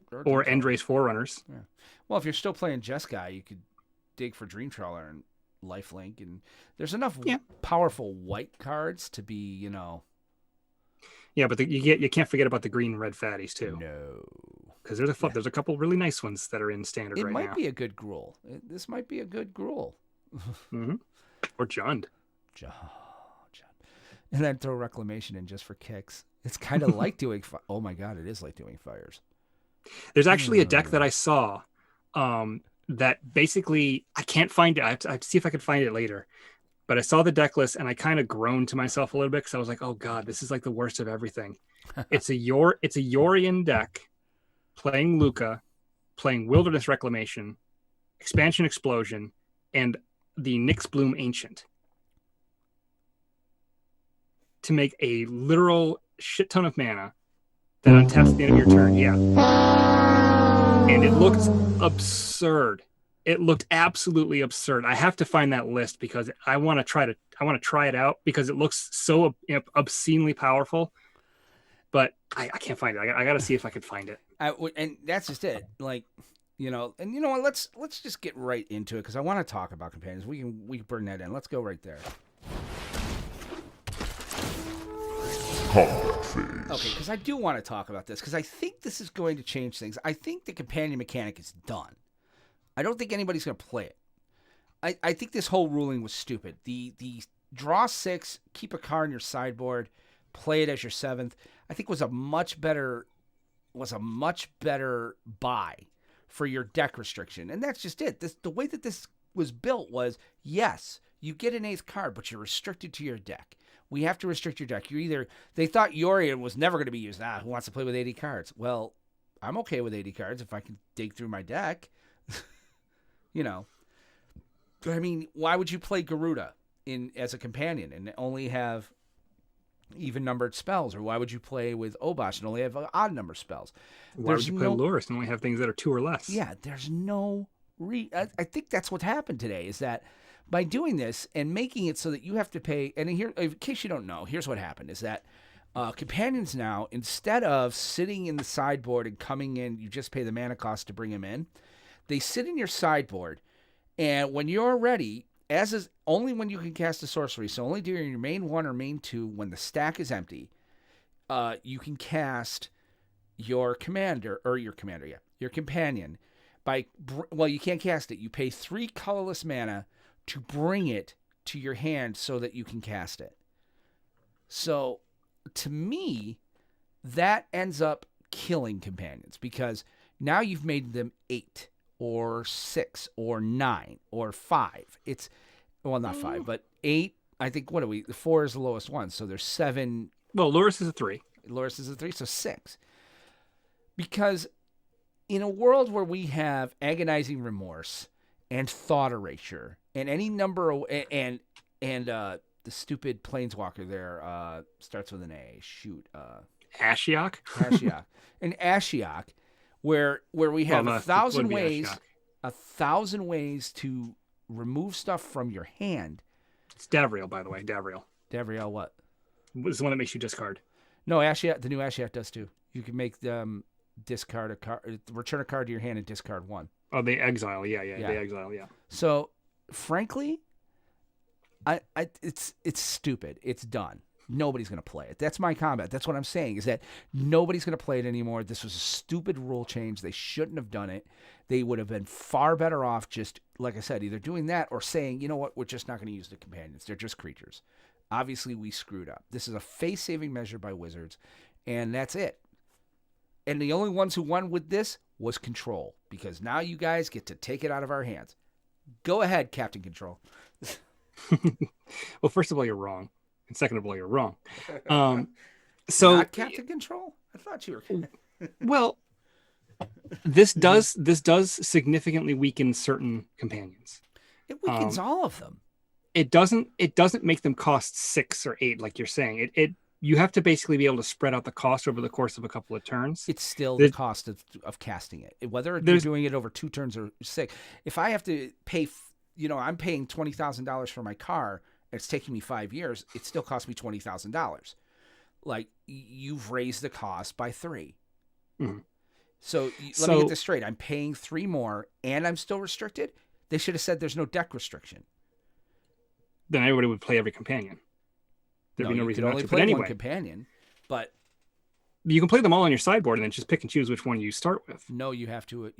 Dream Endray's Forerunners. Yeah. Well, if you're still playing Jeskai, you could dig for Dream Trawler and Lifelink, and there's enough powerful white cards to be, you know. Yeah, but you can't forget about the green and red fatties too. No, because there's a couple really nice ones that are in standard right now. It might be a good Gruul. This might be a good Gruul. Mm-hmm. Or Jund. Jund. And then throw Reclamation in just for kicks. It's kind of like doing. Oh my god, it is like doing fires. There's actually a deck that I saw that basically I can't find it. I have to see if I can find it later. But I saw the deck list and I kind of groaned to myself a little bit because I was like, "Oh God, this is like the worst of everything." It's a Yorion deck, playing Luca, playing Wilderness Reclamation, Expansion Explosion, and the Nyxbloom Ancient to make a literal shit ton of mana that untaps at the end of your turn. Yeah, and it looked absurd. It looked absolutely absurd. I have to find that list because I want to try it out because it looks so obscenely powerful. But I can't find it. I got to see if I could find it. And that's just it. Like, you know, and you know what? Let's just get right into it because I want to talk about companions. We can burn that in. Let's go right there. Combat phase. Okay, because I do want to talk about this because I think this is going to change things. I think the companion mechanic is done. I don't think anybody's going to play it. I think this whole ruling was stupid. The draw 6, keep a card in your sideboard, play it as your 7th, I think was a much better buy for your deck restriction. And that's just it. The way that this was built was, yes, you get an 8th card, but you're restricted to your deck. We have to restrict your deck. They thought Yorion was never going to be used. Who wants to play with 80 cards? Well, I'm okay with 80 cards if I can dig through my deck. You know, I mean, why would you play Garuda as a companion and only have even numbered spells? Or why would you play with Obosh and only have odd number spells? Why would you play Loris and only have things that are 2 or less? Yeah, there's no I think that's what happened today is that by doing this and making it so that you have to pay, and here, in case you don't know, here's what happened is that companions now, instead of sitting in the sideboard and coming in, you just pay the mana cost to bring them in. They sit in your sideboard, and when you're ready, as is only when you can cast a sorcery, so only during your main 1 or main 2, when the stack is empty, you can cast your companion. You can't cast it. You pay 3 colorless mana to bring it to your hand so that you can cast it. So, to me, that ends up killing companions because now you've made them 8. Or 6 or 9 or 5. It's, well, not 5, but 8. I think, 4 is the lowest one. So there's 7. Well, Loris is a 3. Loris is a 3, so 6. Because in a world where we have agonizing remorse and thought erasure and any number of, and the stupid planeswalker there starts with an A. Shoot. Ashiok? Ashiok. And Ashiok. Where we have 1,000 ways to remove stuff from your hand. It's Davriel, by the way. Davriel what? It's the one that makes you discard. No, Ashiok. The new Ashiok does too. You can make them discard a card, return a card to your hand, and discard 1. Oh, they exile. Yeah. They exile. Yeah. So, frankly, it's stupid. It's done. Nobody's going to play it. That's my comment. That's what I'm saying is that nobody's going to play it anymore. This was a stupid rule change. They shouldn't have done it. They would have been far better off just, like I said, either doing that or saying, you know what, we're just not going to use the companions. They're just creatures. Obviously, we screwed up. This is a face-saving measure by Wizards, and that's it. And the only ones who won with this was Control, because now you guys get to take it out of our hands. Go ahead, Captain Control. Well, first of all, you're wrong. And second of all, you're wrong. So not Captain Control? I thought you were. Well, this does significantly weaken certain companions. It weakens all of them. It doesn't make them cost 6 or 8 like you're saying. you have to basically be able to spread out the cost over the course of a couple of turns. It's still There's- the cost of casting it, whether you're There's- doing it over 2 turns or 6. If I have to pay, I'm paying $20,000 for my car, and it's taking me 5 years, it still costs me $20,000. Like, you've raised the cost by 3. Mhm. So let me get this straight. I'm paying 3 more, and I'm still restricted? They should have said there's no deck restriction. Then everybody would play every companion. There'd be no you reason could not only to. play But anyway, one companion, but you can play them all on your sideboard and then just pick and choose which one you start with. no, you have to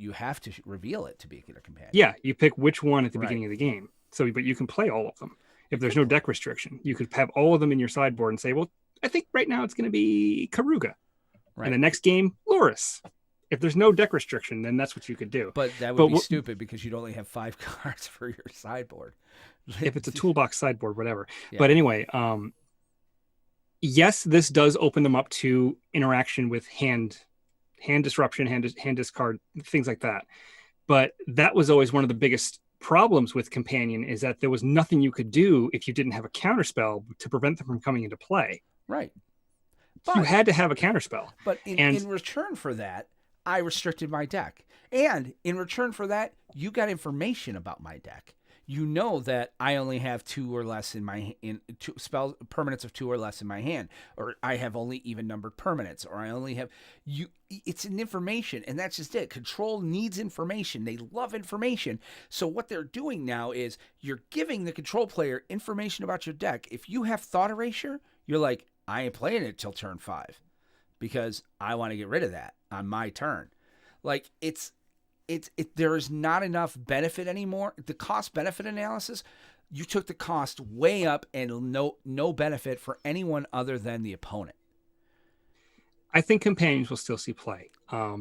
reveal it to be a companion. Yeah, you pick which one at the Right. beginning of the game. So, but you can play all of them. If there's no deck restriction, you could have all of them in your sideboard and say, well, I think right now it's going to be Karuga. Right. And the next game, Loris. If there's no deck restriction, then that's what you could do. But that would be stupid because you'd only have 5 cards for your sideboard. If it's a toolbox sideboard, whatever. Yeah. But anyway, yes, this does open them up to interaction with hand disruption, hand discard, things like that. But that was always one of the biggest problems with Companion, is that there was nothing you could do if you didn't have a counterspell to prevent them from coming into play. Right. You had to have a counterspell. But in return for that, I restricted my deck. And in return for that, you got information about my deck. You know that I only have 2 or less spell permanents of 2 or less in my hand, or I have only even numbered permanents, or I only have it's an information, and that's just it. Control needs information. They love information. So what they're doing now is you're giving the control player information about your deck. If you have thought erasure, you're like, I ain't playing it till turn 5 because I want to get rid of that on my turn. Like, there is not enough benefit anymore. The cost benefit analysis, you took the cost way up and no benefit for anyone other than the opponent. I think companions will still see play.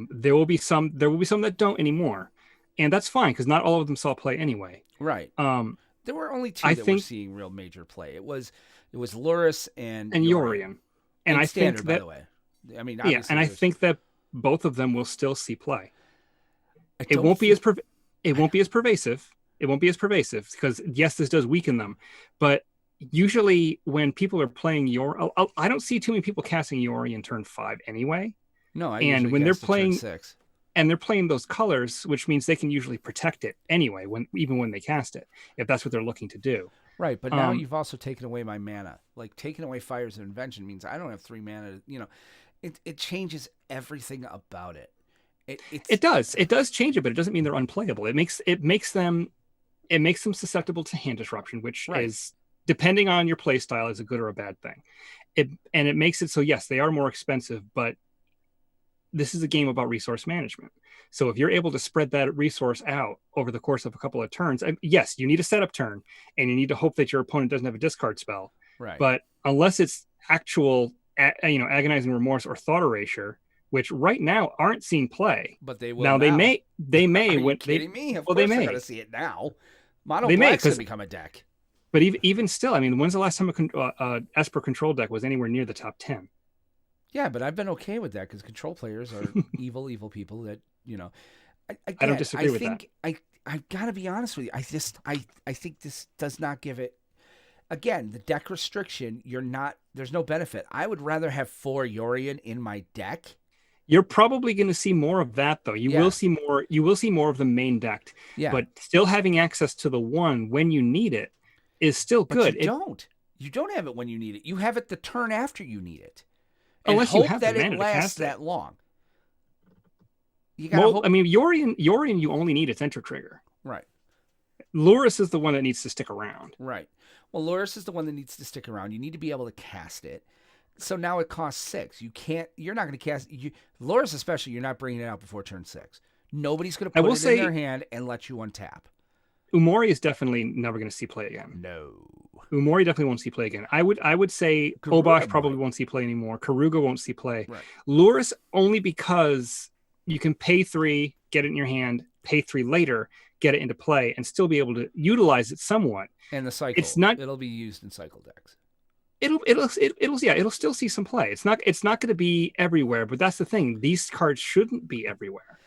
There will be some that don't anymore, and that's fine because not all of them saw play anyway. Right. There were only 2 that were seeing real major play. It was Luris and Yorion. And I Standard, think that, by the way. I mean, yeah, and I think that both of them will still see play. It won't won't be as pervasive. It won't be as pervasive because yes, this does weaken them, but usually when people are playing I don't see too many people casting Yori in turn 5 anyway. No, and when they're playing 6. and they're playing those colors, which means they can usually protect it anyway even when they cast it, if that's what they're looking to do. Right, but now you've also taken away my mana. Like, taking away Fires of Invention means I don't have 3 mana. It changes everything about it. It does change it, but it doesn't mean they're unplayable. It makes them susceptible to hand disruption, which is, depending on your play style, is a good or a bad thing. It makes it so yes, they are more expensive, but this is a game about resource management. So if you're able to spread that resource out over the course of a couple of turns, yes, you need a setup turn and you need to hope that your opponent doesn't have a discard spell. Right. But unless it's actual, agonizing remorse or thought erasure, which right now aren't seeing play, but they will now. They may. Are you kidding me? Of course they may. They're gonna see it now. Mono Black's gonna become a deck. But even still, I mean, when's the last time a Esper control deck was anywhere near the top 10? Yeah, but I've been okay with that because control players are evil people that, I don't disagree with that. I've got to be honest with you. I think this does not give it. Again, the deck restriction, there's no benefit. I would rather have 4 Yorion in my deck. You're probably going to see more of that, though. You will see more of the main deck. Yeah. But still having access to the one when you need it is still good. But you don't have it when you need it. You have it the turn after you need it. And unless hope you have that the it mana to lasts cast that it. long. You gotta hope. I mean, Yorion, you only need its enter trigger. Right. Luris is the one that needs to stick around. Right. Well, Luris is the one that needs to stick around. You need to be able to cast it. So now it costs 6. You're not going to cast Luris, especially. You're not bringing it out before turn 6. Nobody's going to put it in their hand and let you untap. Umori is definitely never going to see play again. No. Umori definitely won't see play again. I would say Karuga Obosh probably won't see play anymore. Karuga won't see play. Right. Luris only because you can pay 3, get it in your hand, pay 3 later, get it into play, and still be able to utilize it somewhat. And the cycle. It'll be used in cycle decks. It'll still see some play. It's not going to be everywhere, but that's the thing. These cards shouldn't be everywhere.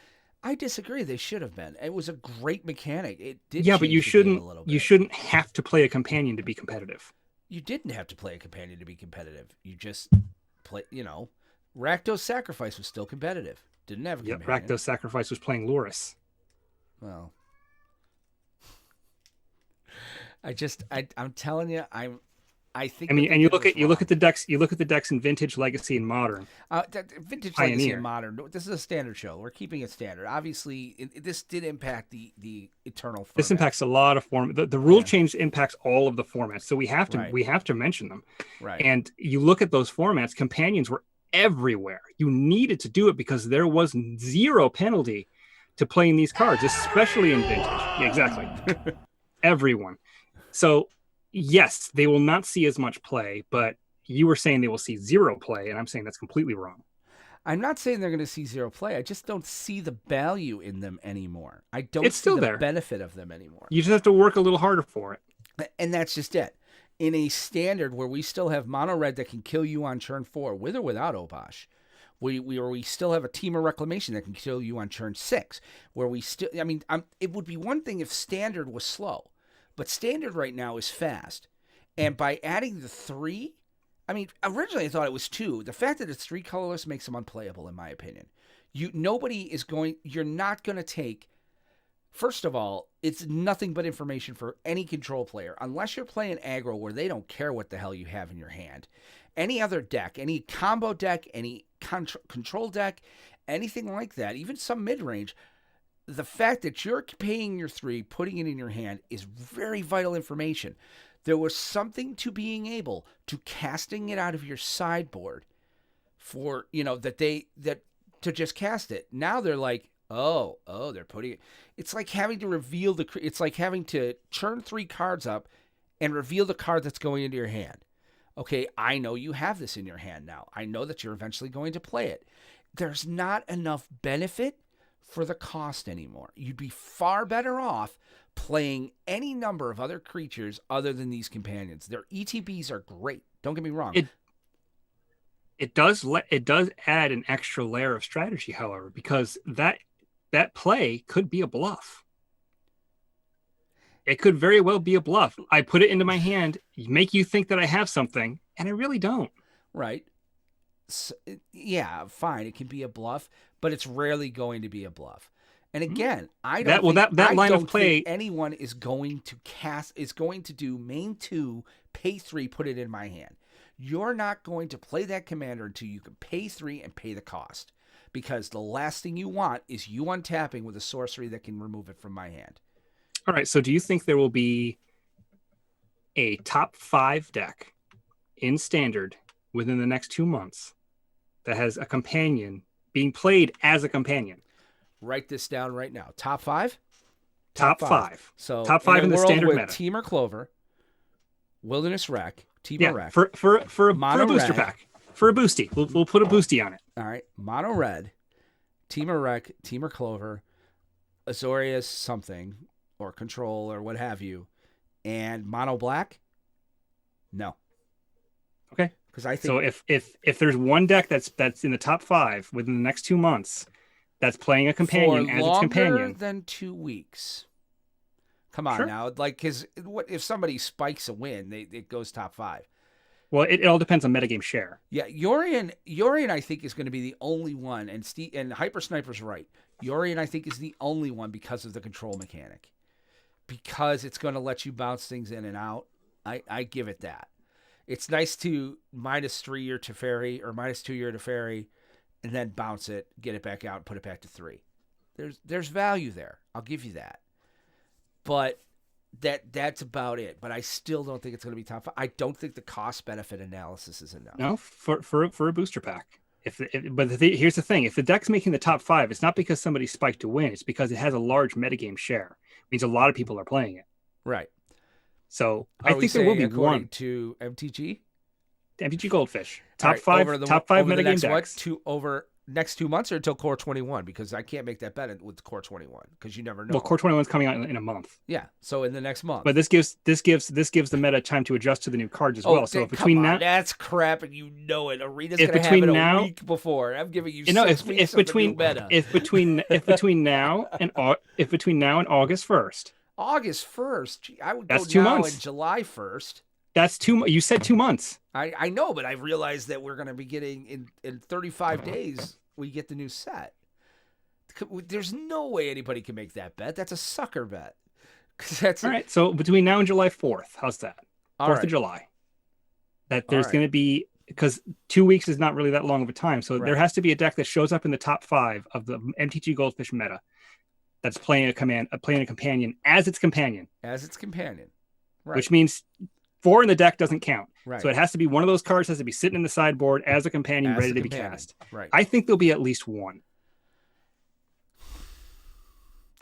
I disagree. They should have been. It was a great mechanic. It did. Yeah, but you change the game a little bit. shouldn't have to play a companion to be competitive. You didn't have to play a companion to be competitive. You just play, Rakdos Sacrifice was still competitive. Didn't have a Yep, companion. Rakdos Sacrifice was playing Loris. Well, I'm telling you, I think. I mean, what and they you did look was at you look wrong. at the decks. You look at the decks in Vintage, Legacy, and Modern. Vintage Legacy Pioneer. and Modern. This is a standard show. We're keeping it standard. Obviously, this did impact the Eternal format. This impacts a lot of form. The rule Yeah. change impacts all of the formats, so we have Right. to mention them. Right. And you look at those formats, companions were everywhere. You needed to do it because there was zero penalty to playing these cards, especially in Vintage. Yeah, exactly. Everyone. So yes, they will not see as much play, but you were saying they will see zero play, and I'm saying that's completely wrong. I'm not saying they're going to see zero play. I just don't see the value in them anymore. I don't It's see still the there. benefit of them anymore. You just have to work a little harder for it. And that's just it. In a standard where we still have mono red that can kill you on turn 4, with or without Obosh, we still have a Team of Reclamation that can kill you on turn 6, where we still, it would be one thing if standard was slow, but standard right now is fast. And by adding the 3, originally I thought it was 2. The fact that it's 3 colorless makes them unplayable, in my opinion. You're not going to take. First of all, it's nothing but information for any control player, unless you're playing aggro where they don't care what the hell you have in your hand. Any other deck, any combo deck, any control deck, anything like that, even some mid-range, the fact that you're paying your 3, putting it in your hand is very vital information. There was something to being able to casting it out of your sideboard for, to just cast it. Now they're like, oh, they're putting it. It's like having to reveal it's like having to churn 3 cards up and reveal the card that's going into your hand. Okay, I know you have this in your hand now. I know that you're eventually going to play it. There's not enough benefit for the cost anymore. You'd be far better off playing any number of other creatures other than these companions. Their ETBs are great. Don't get me wrong. It does add an extra layer of strategy, however, because that play could be a bluff. It could very well be a bluff. I put it into my hand, make you think that I have something, and I really don't. Right. So, yeah, fine. It can be a bluff, but it's rarely going to be a bluff. And again, I don't think anyone is going to do main 2, pay 3, put it in my hand. You're not going to play that commander until you can pay 3 and pay the cost. Because the last thing you want is you untapping with a sorcery that can remove it from my hand. All right, so do you think there will be a top 5 deck in Standard within the next 2 months that has a companion being played as a companion? Write this down right now. Top 5? Top 5. So top 5 in the Standard with meta. Teamer Clover, Wilderness Wreck, Teamer Wreck. For a booster pack. For a boosty. We'll put a boosty on it. All right. Mono Red, Teamer Wreck, Teamer Clover, Azorius something, or Control, or what have you, and Mono Black? No. Okay. Because I think so. If there's one deck that's in the top 5 within the next 2 months that's playing a companion as its companion, longer than 2 weeks. Come on now, because what if somebody spikes a win? It goes top 5. Well, it all depends on metagame share. Yeah, Yorion, I think, is going to be the only one, and Hyper Sniper's right. Yorion, I think, is the only one because of the control mechanic. Because it's going to let you bounce things in and out. I give it that. It's nice to -3 your Teferi or -2 your Teferi, and then bounce it, get it back out, and put it back to 3. There's value there. I'll give you that. But that's about it. But I still don't think it's going to be top 5. I don't think the cost benefit analysis is enough. No, for a booster pack. Here's the thing: if the deck's making the top 5, it's not because somebody spiked to win. It's because it has a large metagame share. It means a lot of people are playing it. Right. So I think there will be one to MTG. MTG Goldfish Top 5 metagame decks. Over next 2 months or until Core 21, because I can't make that bet with Core 21 because you never know. Well, Core 21 is coming out in a month. Yeah, so in the next month. But this gives the meta time to adjust to the new cards as well. So between now, that's crap, and you know it. Arena's going to have it a week before. I'm giving you 6 weeks of the new meta. If between now and August 1st. August 1st, I would that's go 2 now months. and July 1st. That's you said 2 months. I know, but I realized that we're going to be getting in 35 days, we get the new set. There's no way anybody can make that bet. That's a sucker bet. All right. So between now and July 4th, how's that? 4th of July. That there's going to be, because 2 weeks is not really that long of a time. So there has to be a deck that shows up in the top 5 of the MTG Goldfish meta that's playing a companion as its companion. As its companion. Right. Which means 4 in the deck doesn't count. Right. So it has to be one of those cards has to be sitting in the sideboard as a companion, ready to be cast. Right. I think there'll be at least one.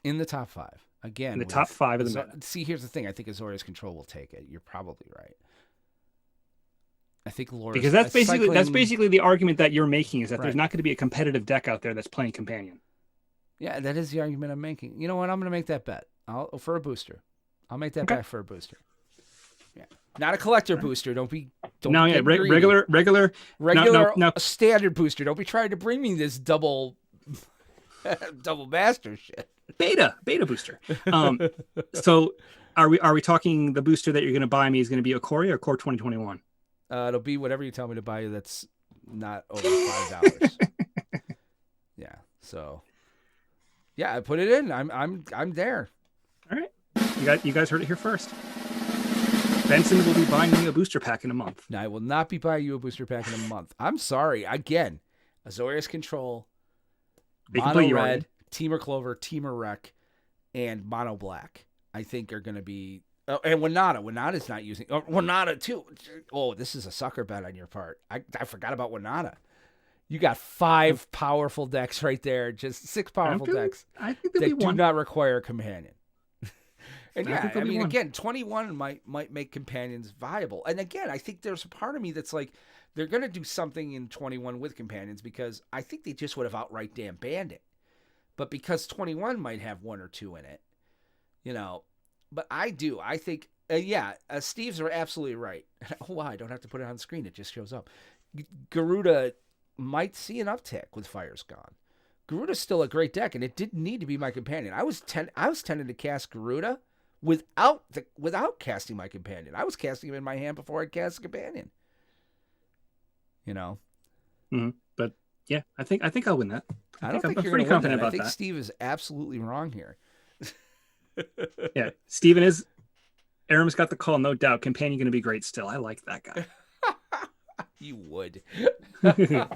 In the top 5. Again. In the top 5 of the meta. See, here's the thing. I think Azorius Control will take it. You're probably right. I think Laura's... Because that's basically the argument that you're making, is that there's not going to be a competitive deck out there that's playing companion. Yeah, that is the argument I'm making. You know what? I'm going to make that bet. For a booster. I'll make that bet for a booster. Yeah. Not a collector booster. Don't be regular standard booster. Don't be trying to bring me this double master shit. Beta booster. So are we talking the booster that you're going to buy me is going to be a Core or Core 2021? It'll be whatever you tell me to buy you. That's not over $5. Yeah. So yeah, I put it in. I'm there. All right. You guys heard it here first. Benson will be buying me a booster pack in a month. No, I will not be buying you a booster pack in a month. I'm sorry. Again, Azorius Control, Mono Red, Teamer Clover, Teamer Rec, and Mono Black, I think are going to be... Oh, and Winata. Winata's not using... Oh, Winata, too. Oh, this is a sucker bet on your part. I forgot about Winata. You got 5 powerful decks right there. Just 6 powerful decks I think that do one. not require a companion. And yeah, I mean, one. again, 21 might make companions viable. And again, I think there's a part of me that's like, they're going to do something in 21 with companions, because I think they just would have outright damn banned it. But because 21 might have 1 or 2 in it, but I think, Steve's are absolutely right. Oh, wow, I don't have to put it on the screen. It just shows up. Garuda might see an uptick with Fire's Gone. Garuda's still a great deck, and it didn't need to be my companion. I was tending to cast Garuda without casting my companion. I was casting him in my hand before I cast a companion. Mm-hmm. But yeah, I think I'll win that. I don't think I'm you're pretty going to win confident that. about I think that. Steve is absolutely wrong here. Yeah, Steven is. Aram's got the call, no doubt. Companion going to be great still. I like that guy. You would. Yeah,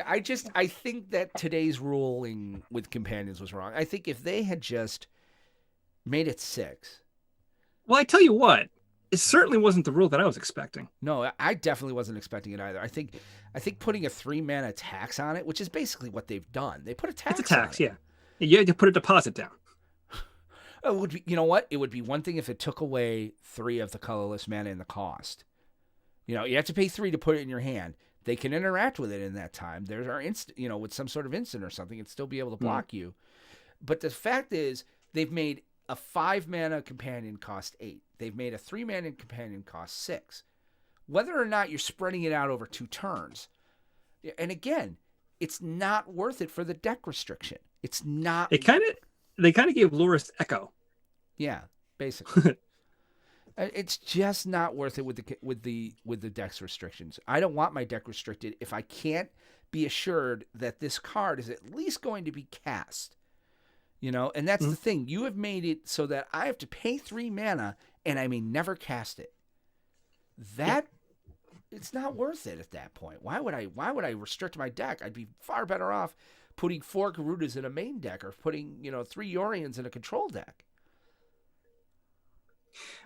I think that today's ruling with companions was wrong. I think if they had just made it 6. Well, I tell you what, it certainly wasn't the rule that I was expecting. No, I definitely wasn't expecting it either. I think putting a 3-mana tax on it, which is basically what they've done. They put a tax. It's a tax, on it. yeah. You had to put a deposit down. It would be, you know what? It would be one thing if it took away 3 of the colorless mana and the cost. You have to pay 3 to put it in your hand. They can interact with it in that time. There's our instant, with some sort of instant or something, and still be able to block you. But the fact is, they've made a 5-mana companion cost 8. They've made a 3-mana companion cost 6. Whether or not you're spreading it out over 2 turns, and again, it's not worth it for the deck restriction. It's not. They kind of gave Loris Echo. Yeah, basically. It's just not worth it with the deck's restrictions. I don't want my deck restricted if I can't be assured that this card is at least going to be cast. And that's the thing. You have made it so that I have to pay 3 mana and I may never cast it. It's not worth it at that point. Why would I restrict my deck? I'd be far better off putting 4 Garudas in a main deck, or putting 3 Yorians in a control deck.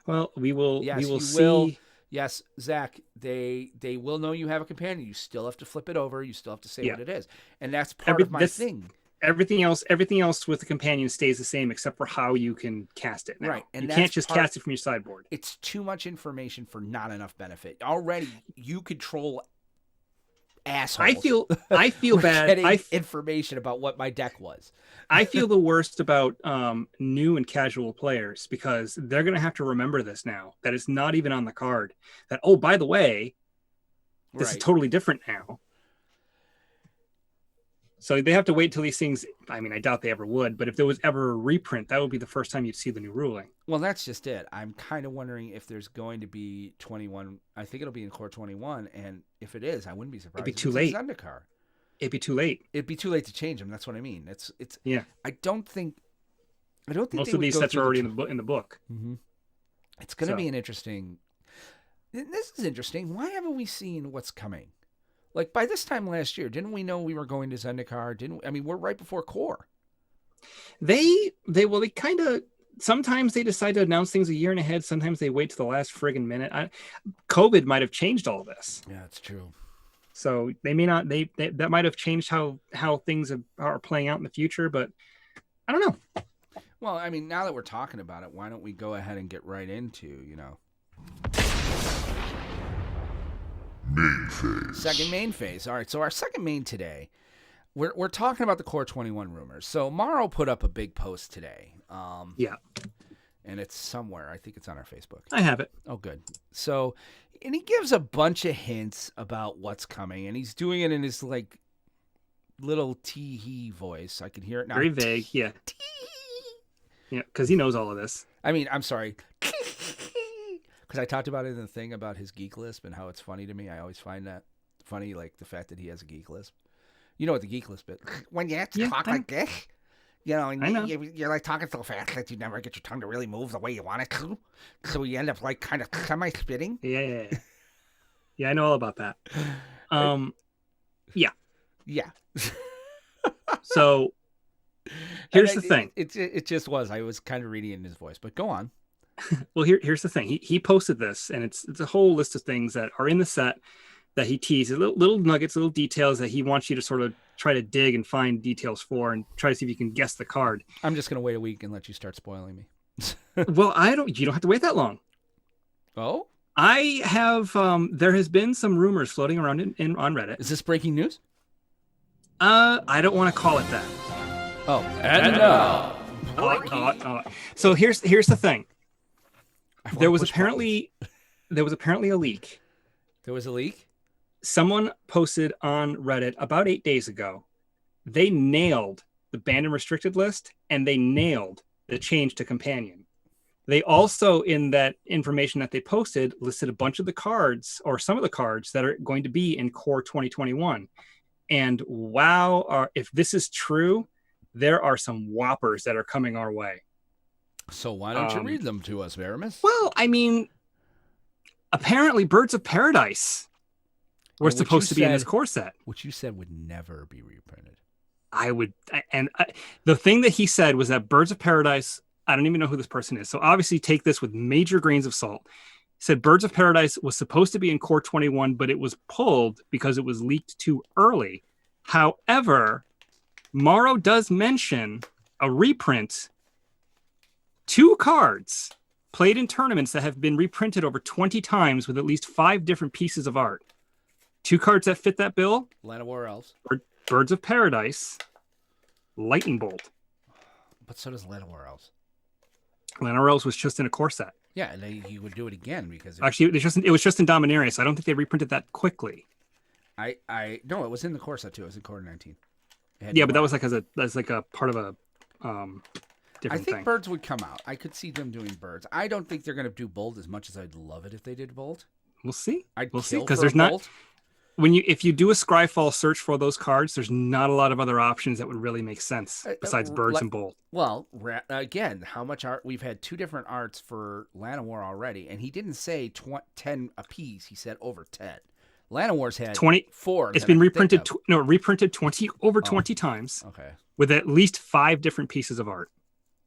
Well, we will see. Will. Yes, Zach, they will know you have a companion. You still have to flip it over. You still have to say what it is. And that's part of my thing. Everything else with the companion stays the same except for how you can cast it now. Right. And you can't just cast it from your sideboard. It's too much information for not enough benefit. Already, you control assholes. I feel bad. Getting information about what my deck was. I feel the worst about new and casual players, because they're going to have to remember this now, that it's not even on the card. That, oh, by the way, this is totally different now. So they have to wait till these things. I mean, I doubt they ever would, but if there was ever a reprint, that would be the first time you'd see the new ruling. Well, that's just it. I'm kind of wondering if there's going to be 21. I think it'll be in Core 21, and if it is, I wouldn't be surprised. It'd be too late. Zendikar. It'd be too late. It'd be too late to change them. That's what I mean. It's. Yeah. I don't think Most of these sets are already in the book. Mm-hmm. It's going to be an interesting. This is interesting. Why haven't we seen what's coming? Like by this time last year, didn't we know we were going to Zendikar? Didn't we? I mean, we're right before Core. They kind of sometimes they decide to announce things a year and ahead. Sometimes they wait to the last friggin' minute. COVID might have changed all of this. Yeah, that's true. So they may not. They that might have changed how things are playing out in the future. But I don't know. Well, I mean, now that we're talking about it, why don't we go ahead and get right into Main phase. Second main phase. All right, so our second main today, we're talking about the Core 21 rumors. So Morrow put up a big post today. Yeah. And it's somewhere. I think it's on our Facebook. I have it. Oh, good. So, and he gives a bunch of hints about what's coming, and he's doing it in his like little tee-hee voice. I can hear it now. Very vague. Yeah. Yeah, because he knows all of this. I mean, I'm sorry. Because I talked about it in the thing about his geek lisp and how it's funny to me. I always find that funny, like the fact that he has a geek lisp. You know what the geek lisp is? When you have to talk like this, and you're like talking so fast that you never get your tongue to really move the way you want it to. So you end up like kind of semi-spitting. Yeah. Yeah, I know all about that. Yeah. Yeah. So here's the thing. It just was. I was kind of reading it in his voice, but go on. Well, here's the thing. He posted this, and it's a whole list of things that are in the set that he teases, little nuggets, little details that he wants you to sort of try to dig and find details for, and try to see if you can guess the card. I'm just gonna wait a week and let you start spoiling me. Well, you don't have to wait that long. Oh, I have. There has been some rumors floating around on Reddit. Is this breaking news? I don't want to call it that. Oh, And now, So here's the thing. There was apparently a leak. There was a leak? Someone posted on Reddit about 8 days ago. They nailed the banned and restricted list, and they nailed the change to companion. They also, in that information that they posted, listed a bunch of the cards, or some of the cards, that are going to be in Core 2021. And wow, if this is true, there are some whoppers that are coming our way. So why don't you read them to us, Veramis? Well, I mean, apparently Birds of Paradise were supposed to be in this core set. Which you said would never be reprinted. The thing that he said was that Birds of Paradise, I don't even know who this person is, so obviously take this with major grains of salt. He said Birds of Paradise was supposed to be in Core 21, but it was pulled because it was leaked too early. However, Morrow does mention a reprint, 2 cards played in tournaments that have been reprinted over 20 times with at least 5 different pieces of art. 2 cards that fit that bill. Land of War Elves. Birds of Paradise, Lightning Bolt. But so does Land of War Elves. Land of War Elves was just in a core set. Yeah, and he would do it again because actually it was just in Dominaria, so I don't think they reprinted that quickly. No, it was in the core set too. It was in Core 19. Yeah, but that was like a part of a different I think thing. Birds would come out. I could see them doing Birds. I don't think they're going to do Bolt as much as I'd love it if they did Bolt. We'll see. We'll see because there's not. If you do a Scryfall search for those cards, there's not a lot of other options that would really make sense besides Birds and Bolt. Well, again, how much art? We've had 2 different arts for Land of War already, and he didn't say 10 apiece. He said over 10. Land of War's had 24. It's been reprinted. Reprinted 20 times. Okay. With at least 5 different pieces of art.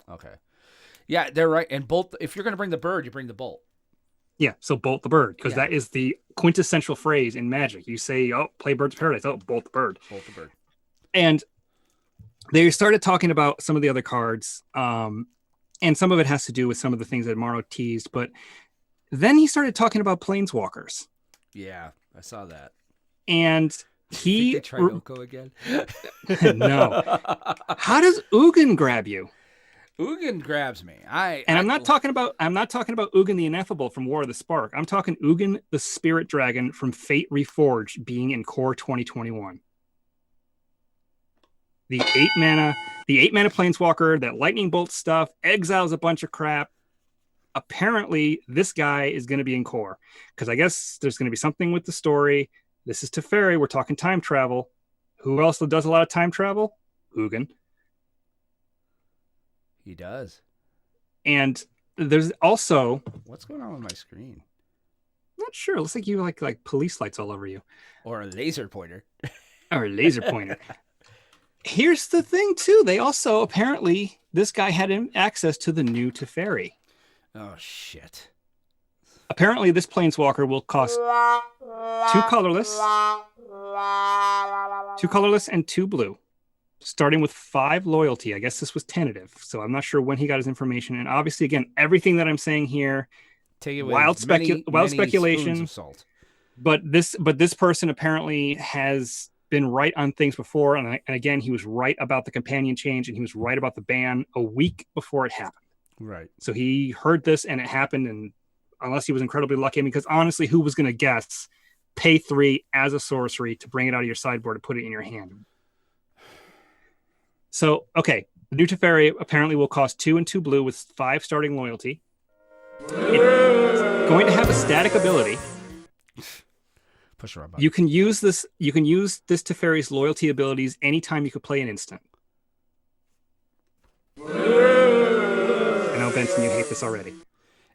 Okay. Yeah, they're right. And Bolt. If you're going to bring the bird, you bring the Bolt. Yeah, so Bolt the Bird, because that is the quintessential phrase in Magic. You say, oh, play Birds of Paradise. Oh, Bolt the Bird. Bolt the Bird. And they started talking about some of the other cards, and some of it has to do with some of the things that Morrow teased, but then he started talking about Planeswalkers. Yeah, I saw that. And he... Think they tried Oko again? No. How does Ugin grab you? Ugin grabs me. I'm not talking about Ugin the Ineffable from War of the Spark. I'm talking Ugin the Spirit Dragon from Fate Reforged being in Core 2021. the 8 mana, planeswalker, that lightning bolt stuff, exiles a bunch of crap. Apparently, this guy is going to be in core because I guess there's going to be something with the story. This is Teferi. We're talking time travel. Who else does a lot of time travel? Ugin. He does. And there's also, What's going on with my screen? not sure. It looks like you like police lights all over you, Or a laser pointer. or a laser pointer. Here's the thing too. They also apparently this guy had access to the new Teferi. Oh shit. Apparently, this planeswalker will cost 2 colorless and 2 blue, starting with 5 loyalty. I guess this was tentative, so I'm not sure when he got his information. And obviously, again, everything that I'm saying here, Take it with wild speculation. spoons of salt. But this person apparently has been right on things before, and again, he was right about the companion change, and he was right about the ban a week before it happened. Right. So he heard this and it happened, and unless he was incredibly lucky, because honestly, who was going to guess pay 3 as a sorcery to bring it out of your sideboard and put it in your hand? So, okay, the new Teferi apparently will cost 2 and 2 blue with 5 starting loyalty. It's going to have a static ability. Push her up. You can use this Teferi's loyalty abilities anytime you could play an instant. I know, Benson, you hate this already.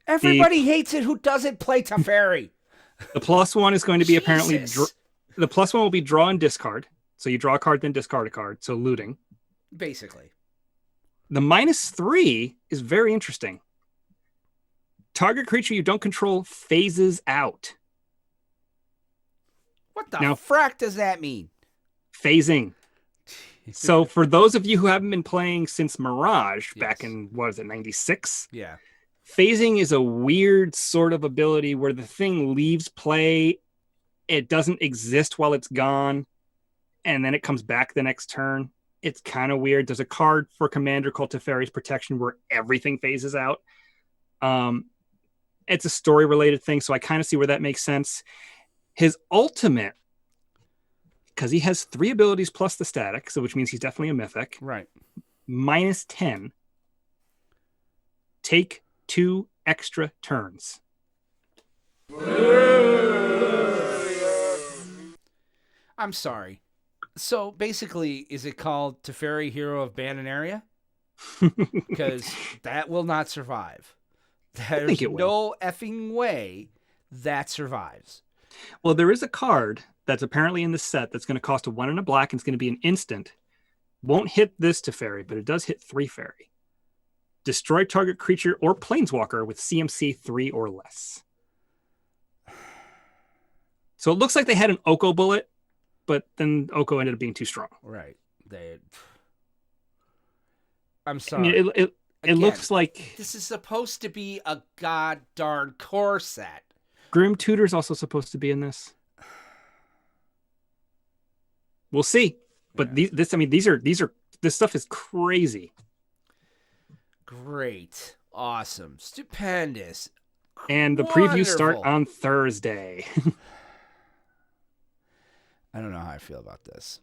Everybody hates it who doesn't play Teferi. The +1 is going to be apparently Jesus. the +1 will be draw and discard. So you draw a card, then discard a card. So looting. Basically. The -3 is very interesting. Target creature you don't control phases out. What the Now- frack does that mean? Phasing. So for those of you who haven't been playing since Mirage back Yes. in, what is it, 96? Yeah. Phasing is a weird sort of ability where the thing leaves play, it doesn't exist while it's gone, and then it comes back the next turn. It's kind of weird. There's a card for Commander called Teferi's Protection where everything phases out. It's a story-related thing, so I kind of see where that makes sense. His ultimate, because he has 3 abilities plus the static, so which means he's definitely a mythic, Right. -10. Take 2 extra turns. I'm sorry. So basically, is it called Teferi Hero of Ban and Area? Because that will not survive. There's think it no effing way that survives. Well, there is a card that's apparently in the set that's going to cost a 1 and a black, and it's going to be an instant. Won't hit this Teferi, but it does hit 3 fairy. Destroy target creature or planeswalker with CMC 3 or less. So it looks like they had an Oko bullet, but then Oko ended up being too strong. Right. I'm I sorry. mean, it Again, looks like this is supposed to be a god darn core set. Grim Tutor's also supposed to be in this. We'll see. But Yeah. this stuff is crazy. Great. Awesome. Stupendous. And the previews start Wonderful. on Thursday. I don't know how I feel about this.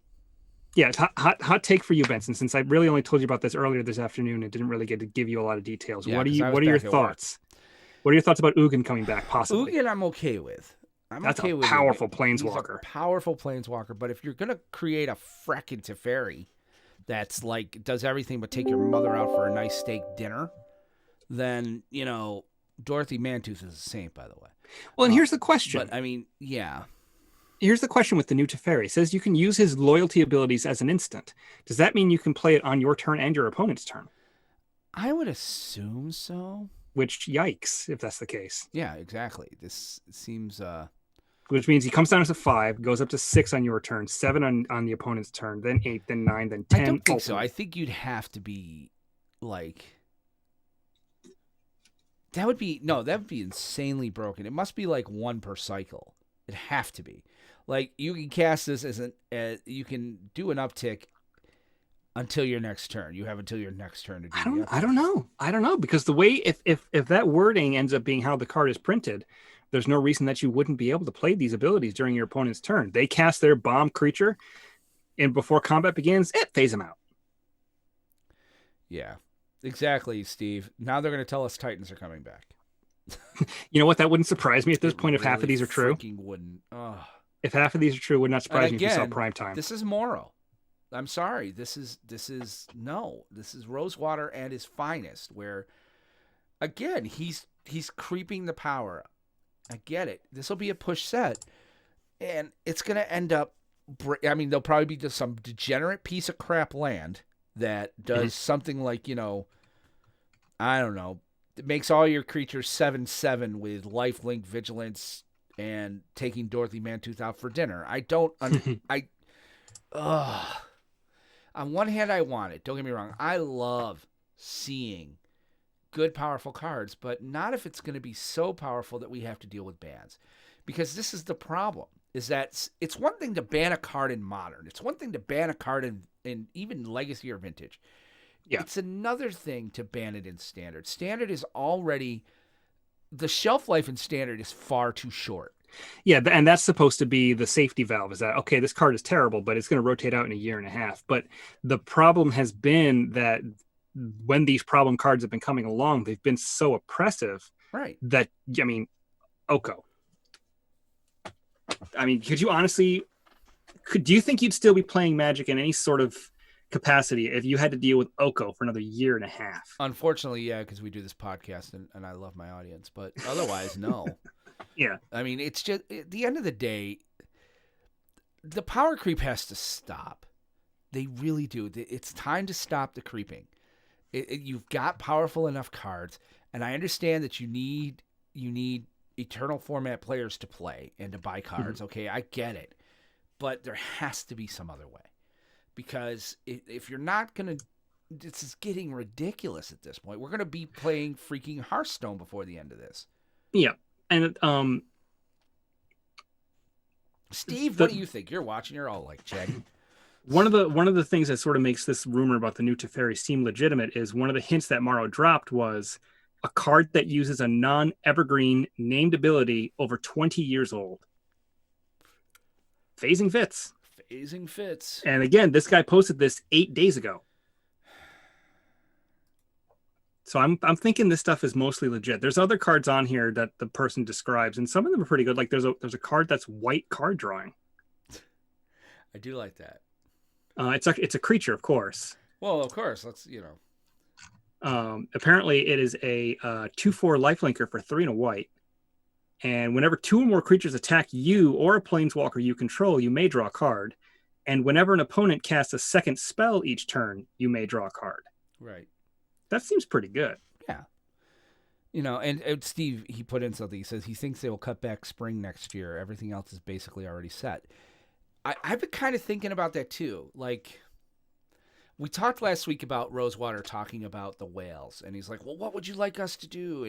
Yeah, hot take for you, Benson. Since I really only told you about this earlier this afternoon and didn't really get to give you a lot of details. Yeah, what 'cause I was are your back at work. thoughts? What are your thoughts about Ugin coming back? Possibly. Ugin, I'm okay with. That's okay a with powerful Ugin. He's a planeswalker. powerful planeswalker. But if you're gonna create a frackin' Teferi that's like does everything but take your mother out for a nice steak dinner, then Dorothy Mantooth is a saint, by the way. Well, and here's the question. But I mean, yeah. Here's the question with the new Teferi. It says you can use his loyalty abilities as an instant. Does that mean you can play it on your turn and your opponent's turn? I would assume so. Which, yikes, if that's the case. Yeah, exactly. This seems Which means he comes down to 5, goes up to 6 on your turn, 7 on the opponent's turn, then 8, then 9, then 10. I don't think so. ultimate. I think you'd have to be like that would be insanely broken. It must be like 1 per cycle. It'd have to be. Like you can cast this you can do an uptick until your next turn. You have until your next turn to do the uptick. I don't know because the way if that wording ends up being how the card is printed, there's no reason that you wouldn't be able to play these abilities during your opponent's turn. They cast their bomb creature, and before combat begins, phase them out. Yeah, exactly, Steve. Now they're going to tell us Titans are coming back. You know what? That wouldn't surprise me at this point if half of Really these are true. freaking wouldn't. Ugh. If half of these are true, it would not And surprise me if you saw again, prime time. this is Morrow. I'm sorry. This is Rosewater at his finest. Where again, he's creeping the power up. I get it. This will be a push set, and it's going to end up. I mean, there'll probably be just some degenerate piece of crap land that does something like, I don't know, it makes all your creatures 7/7 with lifelink, vigilance, and taking Dorothy Mantooth out for dinner. I don't. On one hand, I want it. Don't get me wrong. I love seeing good, powerful cards, but not if it's going to be so powerful that we have to deal with bans. Because this is the problem, is that it's one thing to ban a card in Modern. It's one thing to ban a card in even Legacy or Vintage. Yeah. It's another thing to ban it in Standard. Standard is already... The shelf life in Standard is far too short. Yeah, and that's supposed to be the safety valve, is that, okay, this card is terrible, but it's going to rotate out in a year and a half. But the problem has been that when these problem cards have been coming along, they've been so oppressive, right? That, I mean, Oko. I mean, do you think you'd still be playing Magic in any sort of capacity if you had to deal with Oko for another year and a half? Unfortunately, yeah, because we do this podcast and I love my audience, but otherwise, no. Yeah. I mean, it's just, at the end of the day, the power creep has to stop. They really do. It's time to stop the creeping. You've got powerful enough cards, and I understand that you need Eternal format players to play and to buy cards. Mm-hmm. Okay, I get it. But there has to be some other way. Because if you're not going to... This is getting ridiculous at this point. We're going to be playing freaking Hearthstone before the end of this. Yeah. And Steve, what do you think? You're watching. You're all like, Chad. One of the things that sort of makes this rumor about the new Teferi seem legitimate is one of the hints that Morrow dropped was a card that uses a non-evergreen named ability over 20 years old. Phasing Fits. Phasing Fits. And again, this guy posted this 8 days ago. So I'm thinking this stuff is mostly legit. There's other cards on here that the person describes, and some of them are pretty good. Like there's a card that's white card drawing. I do like that. It's a creature, of course. Well, of course. Let's Apparently, it is a 2/4 lifelinker for 3 and a white. And whenever 2 or more creatures attack you or a planeswalker you control, you may draw a card. And whenever an opponent casts a second spell each turn, you may draw a card. Right. That seems pretty good. Yeah. And Steve, he put in something. He says he thinks they will cut back spring next year. Everything else is basically already set. I've been kind of thinking about that too. Like, we talked last week about Rosewater talking about the whales. And he's like, well, what would you like us to do?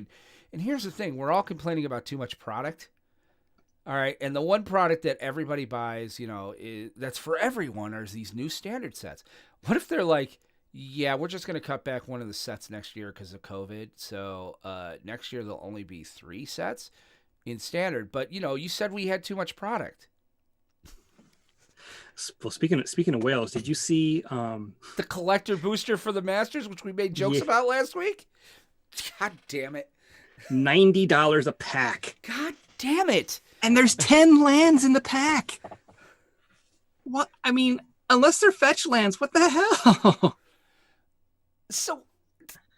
And here's the thing. We're all complaining about too much product. All right. And the one product that everybody buys, that's for everyone are these new standard sets. What if they're like, yeah, we're just going to cut back one of the sets next year because of COVID. So next year there'll only be 3 sets in standard. But, you said we had too much product. Well, speaking of whales, did you see the collector booster for the Masters, which we made jokes about last week? God damn it. $90 a pack. God damn it. And there's 10 lands in the pack. What? I mean, unless they're fetch lands, what the hell? So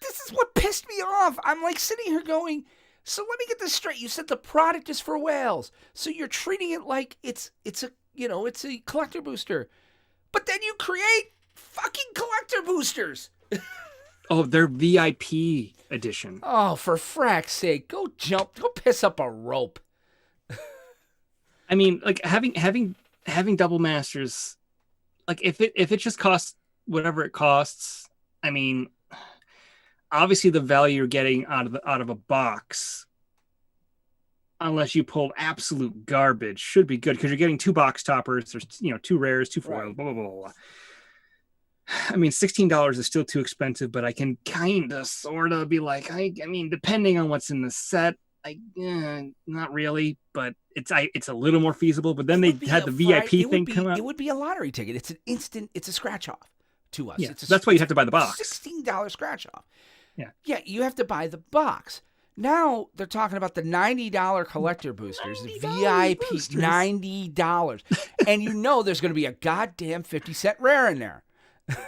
this is what pissed me off. I'm like sitting here going, so let me get this straight. You said the product is for whales. So you're treating it like it's a collector booster. But then you create fucking collector boosters. Oh, they're VIP edition. Oh, for frack's sake. Go piss up a rope. I mean, like having double masters, like if it just costs whatever it costs, I mean, obviously the value you're getting out of a box, unless you pull absolute garbage, should be good because you're getting 2 box toppers. There's 2 rares, 2 foils, right. Blah blah blah blah. I mean, $16 is still too expensive, but I can kind of sort of be like, I mean, depending on what's in the set, not really, but it's a little more feasible. But then they had the VIP thing come out. It would be a lottery ticket. It's a scratch off. to us. Yeah, that's why you have to buy the box. $16 scratch off. Yeah. Yeah, you have to buy the box. Now they're talking about the $90 collector boosters, the VIP boosters. $90. And you know there's going to be a goddamn 50-cent rare in there.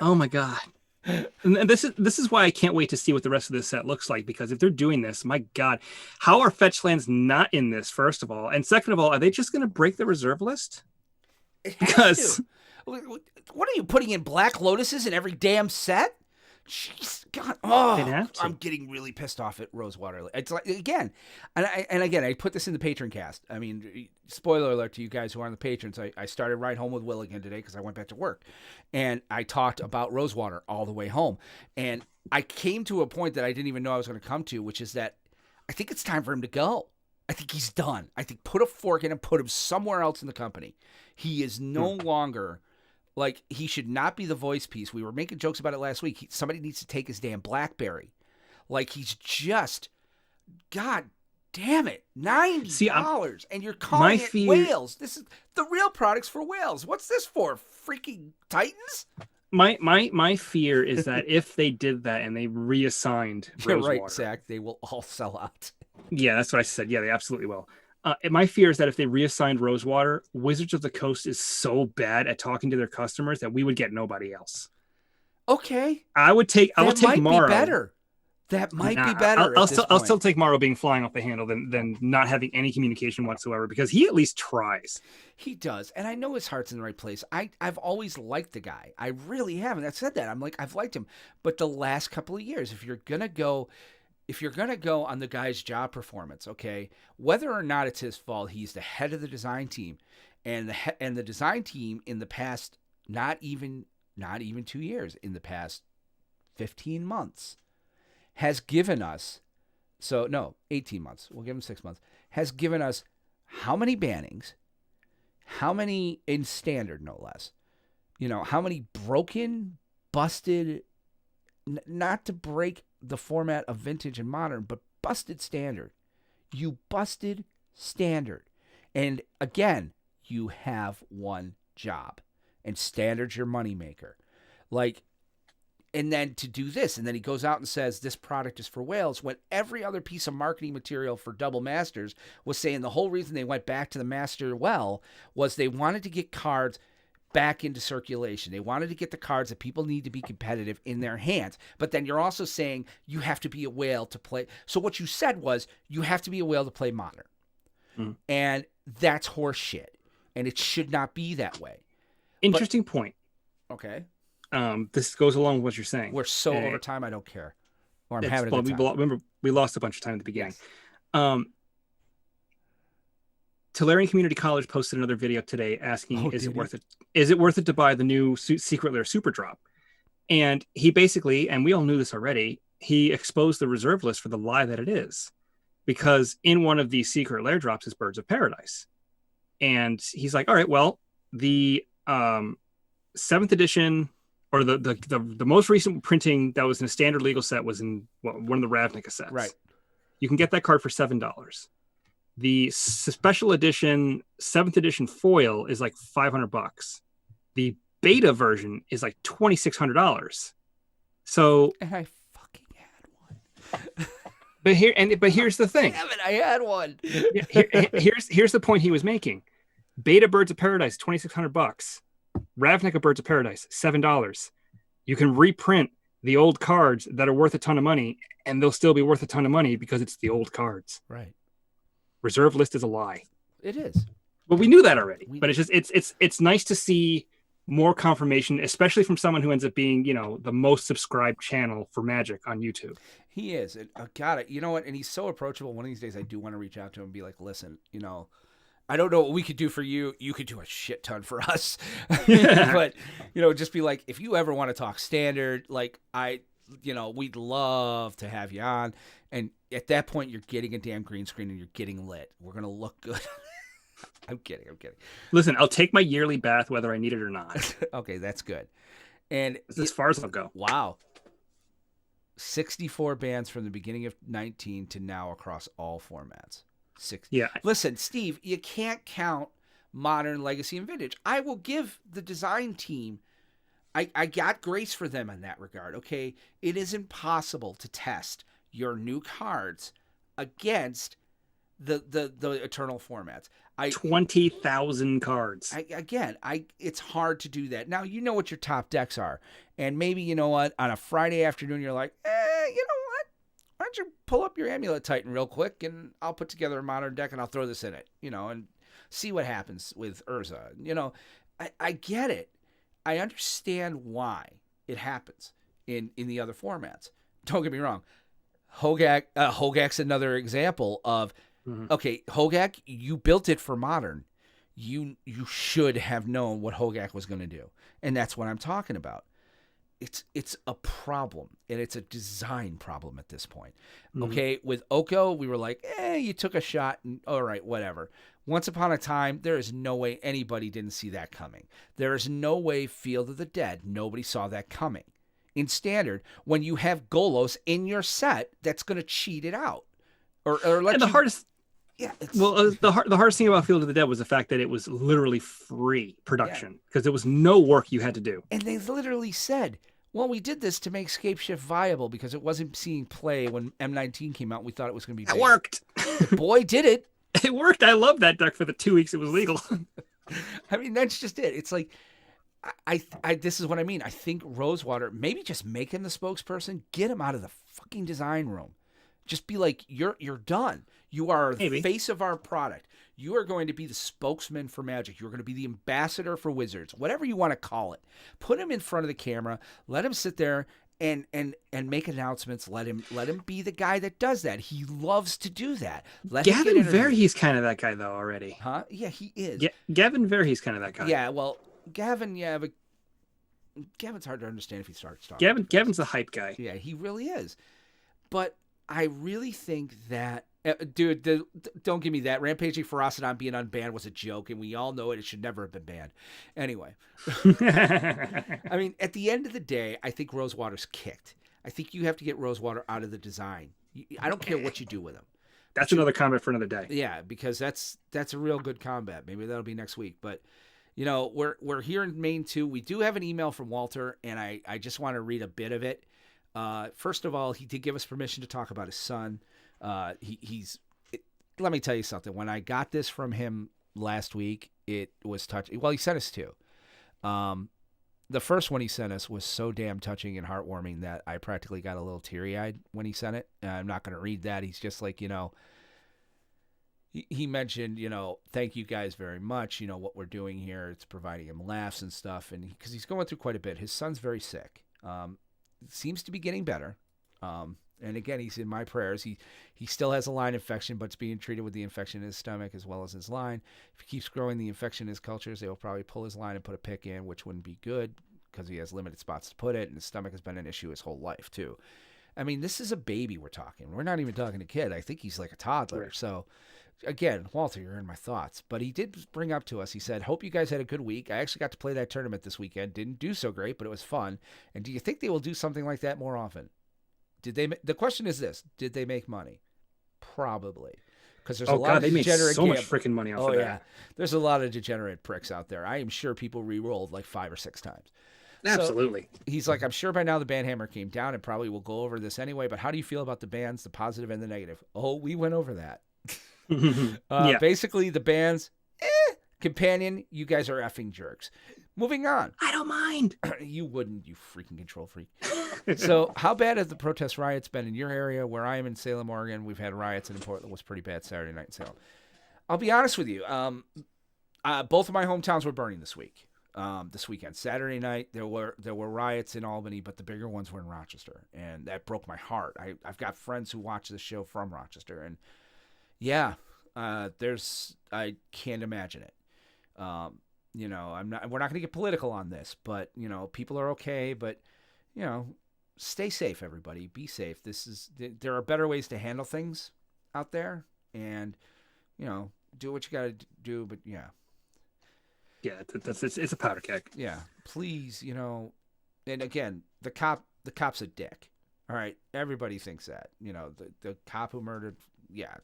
Oh my god. And this is why I can't wait to see what the rest of this set looks like, because if they're doing this, my god, how are fetch lands not in this, first of all? And second of all, are they just going to break the reserve list? It has Because to. What are you putting in Black Lotuses in every damn set? Jeez, God, They'd have to. I'm getting really pissed off at Rosewater. It's like again, I put this in the patron cast. I mean, spoiler alert to you guys who are on the patrons. I started right home with Will again today because I went back to work, and I talked about Rosewater all the way home, and I came to a point that I didn't even know I was going to come to, which is that I think it's time for him to go. I think he's done. I think put a fork in him, put him somewhere else in the company. He is no longer. Like, he should not be the voice piece. We were making jokes about it last week. Somebody needs to take his damn BlackBerry. Like, he's just, God damn it, $90. And you're calling it whales. This is the real products for whales. What's this for? Freaking Titans? My fear is that if they did that and they reassigned You're Rosewater, right, Zach. They will all sell out. Yeah, that's what I said. Yeah, they absolutely will. My fear is that if they reassigned Rosewater, Wizards of the Coast is so bad at talking to their customers that we would get nobody else. Okay. I would take Morrow. That might be better. That might be better. I'll still take Morrow being flying off the handle than not having any communication whatsoever, because he at least tries. He does. And I know his heart's in the right place. I've always liked the guy. I really have. And I've said that. I've liked him. But the last couple of years, if you're going to go on the guy's job performance, okay, whether or not it's his fault, he's the head of the design team, and the design team in the past, not even 2 years, in the past 15 months, has given us, 18 months, we'll give him 6 months, has given us how many bannings, how many in standard, no less, how many broken, busted, not to break the format of vintage and modern, but busted standard. You busted standard. And again, you have one job, and standard's your moneymaker. And then to do this, and then he goes out and says this product is for whales, when every other piece of marketing material for Double Masters was saying the whole reason they went back to the Master Well was they wanted to get cards back into circulation. They wanted to get the cards that people need to be competitive in their hands. But then you're also saying you have to be a whale to play. So what you said was you have to be a whale to play modern. Mm. And that's horse shit. And it should not be that way. Interesting point. Okay. This goes along with what you're saying. We're so over time, I don't care. Or I'm having a good time. Remember, we lost a bunch of time at the beginning. Yes. Tolarian Community College posted another video today asking, is it worth it to buy the new Secret Lair Super Drop? And he basically, and we all knew this already, he exposed the reserve list for the lie that it is. Because in one of these Secret Lair drops is Birds of Paradise. And he's like, all right, well, the 7th edition, or the most recent printing that was in a standard legal set was in one of the Ravnica sets. Right. You can get that card for $7. The special edition 7th edition foil is like $500. The beta version is like $2,600. So, and I fucking had one. but here's the thing. Damn it, I had one. Here's the point he was making. Beta Birds of Paradise, $2,600. Ravnica Birds of Paradise, $7. You can reprint the old cards that are worth a ton of money, and they'll still be worth a ton of money because it's the old cards. Right. Reserve list is a lie. It is. But we knew that already. But it's just it's nice to see more confirmation, especially from someone who ends up being, the most subscribed channel for Magic on YouTube. He is. Got it. You know what? And he's so approachable. One of these days I do want to reach out to him and be like, listen, I don't know what we could do for you. You could do a shit ton for us. But, just be like, if you ever want to talk standard, we'd love to have you on. And at that point, you're getting a damn green screen and you're getting lit. We're going to look good. I'm kidding. Listen, I'll take my yearly bath whether I need it or not. Okay, that's good. And it's as far as I'll go. Wow. 64 bands from the beginning of 19 to now across all formats. 60. Yeah. Listen, Steve, you can't count modern, legacy, and vintage. I will give the design team I got grace for them in that regard. Okay, it is impossible to test your new cards against the eternal formats. 20,000 cards. It's hard to do that. Now, you know what your top decks are. And maybe, you know what, on a Friday afternoon, you're like, you know what? Why don't you pull up your Amulet Titan real quick and I'll put together a modern deck and I'll throw this in it, and see what happens with Urza. I get it. I understand why it happens in the other formats. Don't get me wrong. Hogak's another example of, okay, Hogak, you built it for modern. You should have known what Hogak was going to do. And that's what I'm talking about. It's a problem, and it's a design problem at this point. Okay, with Oko, we were like, you took a shot, and all right, whatever. Once upon a time, there is no way anybody didn't see that coming. There is no way Field of the Dead, nobody saw that coming. In Standard, when you have Golos in your set, that's going to cheat it out. Or let and the you... hardest... Yeah, the hardest thing about Field of the Dead was the fact that it was literally free production, because there was no work you had to do. And they literally said, well, we did this to make Scapeshift viable because it wasn't seeing play when M19 came out. We thought it was going to be big. It worked. Boy, did it. It worked. I love that deck for the 2 weeks it was legal. I mean, that's just it. It's like, I this is what I mean. I think Rosewater, maybe just make him the spokesperson, get him out of the fucking design room. Just be like, you're done. You are the face of our product. You are going to be the spokesman for Magic. You're going to be the ambassador for Wizards, whatever you want to call it. Put him in front of the camera. Let him sit there and make announcements. Let him be the guy that does that. He loves to do that. Gavin Verhey's kind of that guy though already. Huh? Yeah, he is. Gavin Verhey's kind of that guy. Yeah, well, Gavin, but Gavin's hard to understand if he starts talking. Gavin's the hype guy. Yeah, he really is. But I really think that, dude, don't give me that. Rampaging Ferocidon being unbanned was a joke, and we all know it. It should never have been banned. Anyway. I mean, at the end of the day, I think Rosewater's kicked. I think you have to get Rosewater out of the design. I don't care what you do with him. That's another combat for another day. Yeah, because that's a real good combat. Maybe that'll be next week. But, we're here in Maine, too. We do have an email from Walter, and I just want to read a bit of it. First of all, he did give us permission to talk about his son. Let me tell you something. When I got this from him last week, it was touching. Well, he sent us two. The first one he sent us was so damn touching and heartwarming that I practically got a little teary-eyed when he sent it. I'm not going to read that. He's just like, he mentioned, thank you guys very much. What we're doing here, it's providing him laughs and stuff. And because he's going through quite a bit. His son's very sick. Seems to be getting better. And again, he's in my prayers. He still has a line infection, but it's being treated with the infection in his stomach as well as his line. If he keeps growing the infection in his cultures, they will probably pull his line and put a pick in, which wouldn't be good because he has limited spots to put it, and his stomach has been an issue his whole life, too. I mean, this is a baby we're talking. We're not even talking a kid. I think he's like a toddler. Right. So, again, Walter, you're in my thoughts. But he did bring up to us, he said, hope you guys had a good week. I actually got to play that tournament this weekend. Didn't do so great, but it was fun. And do you think they will do something like that more often? The question is this: did they make money? Probably, because there's a lot of degenerate. They made so much freaking money off of that. Yeah, there's a lot of degenerate pricks out there. I am sure people re-rolled like 5 or 6 times. Absolutely. So he's like, I'm sure by now the ban hammer came down, and probably we'll go over this anyway. But how do you feel about the bans, the positive and the negative? Oh, we went over that. Yeah. Basically, the bans, companion, you guys are effing jerks. Moving on. I don't mind. You wouldn't, you freaking control freak. So how bad have the protest riots been in your area? Where I am in Salem, Oregon, we've had riots, and in Portland was pretty bad Saturday night in Salem. I'll be honest with you. Both of my hometowns were burning this weekend. Saturday night, there were riots in Albany, but the bigger ones were in Rochester, and that broke my heart. I've got friends who watch this show from Rochester, and yeah, I can't imagine it. We're not going to get political on this, but people are okay, but stay safe, everybody. Be safe. There are better ways to handle things out there, and do what you got to do. But yeah, it's a powder keg. Yeah, please, and again, the cop's a dick. All right, everybody thinks that. The cop who murdered. Yeah,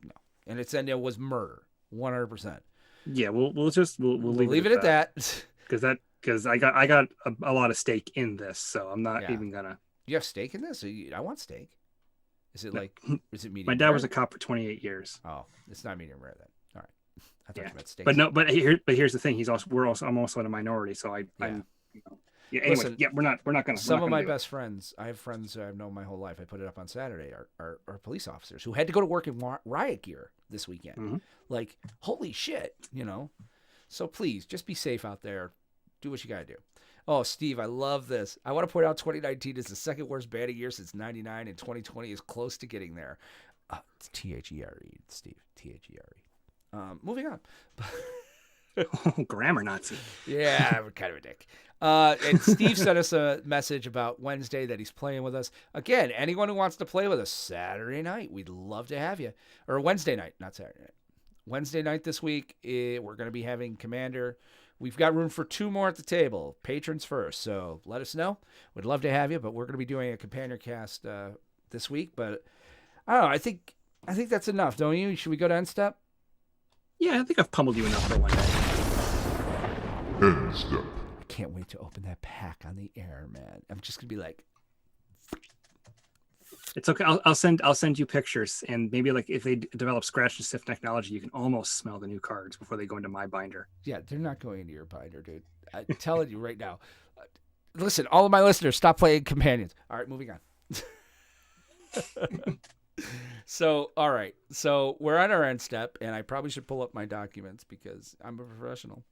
no, and it was murder, 100%. Yeah, we'll leave it at that. Because because I got a lot of stake in this, so I'm not Yeah. even gonna. You have steak in this? I want steak. Is it like? Is it medium? My dad rare? was a cop for 28 years. Oh, it's not medium rare then. All right. I thought Yeah, you meant steak. but no, but here's the thing. I'm also in a minority, so I'm. You know, yeah. Anyway, Listen, yeah, we're not gonna. Some of my best friends, I have friends I've known my whole life. I put it up on Saturday. Are police officers who had to go to work in riot gear this weekend. Mm-hmm. Like, holy shit, you know. So please, just be safe out there. Do what you gotta do. Oh, Steve, I love this. I want to point out 2019 is the second worst batting year since '99, and 2020 is close to getting there. It's T-H-E-R-E, Steve. T-H-E-R-E. Moving on. Oh, grammar Nazi. Yeah, I'm kind of a dick. And Steve sent us a message about Wednesday that he's playing with us. Again, anyone who wants to play with us Saturday night, we'd love to have you. Or Wednesday night, not Saturday night. Wednesday night this week, we're going to be having Commander. We've got room for 2 more at the table. Patrons first, so let us know. We'd love to have you, but we're going to be doing a Companion cast this week. But I don't know. I think that's enough, don't you? Should we go to end step? Yeah, I think I've pummeled you enough for one day. End step. I can't wait to open that pack on the air, man. I'm just going to be like... It's okay. I'll send you pictures, and maybe like if they develop scratch and sniff technology, you can almost smell the new cards before they go into my binder. Yeah, they're not going into your binder, dude. I'm telling you right now. Listen, all of my listeners, stop playing Companions. All right, moving on. So, all right. So we're on our end step, and I probably should pull up my documents because I'm a professional.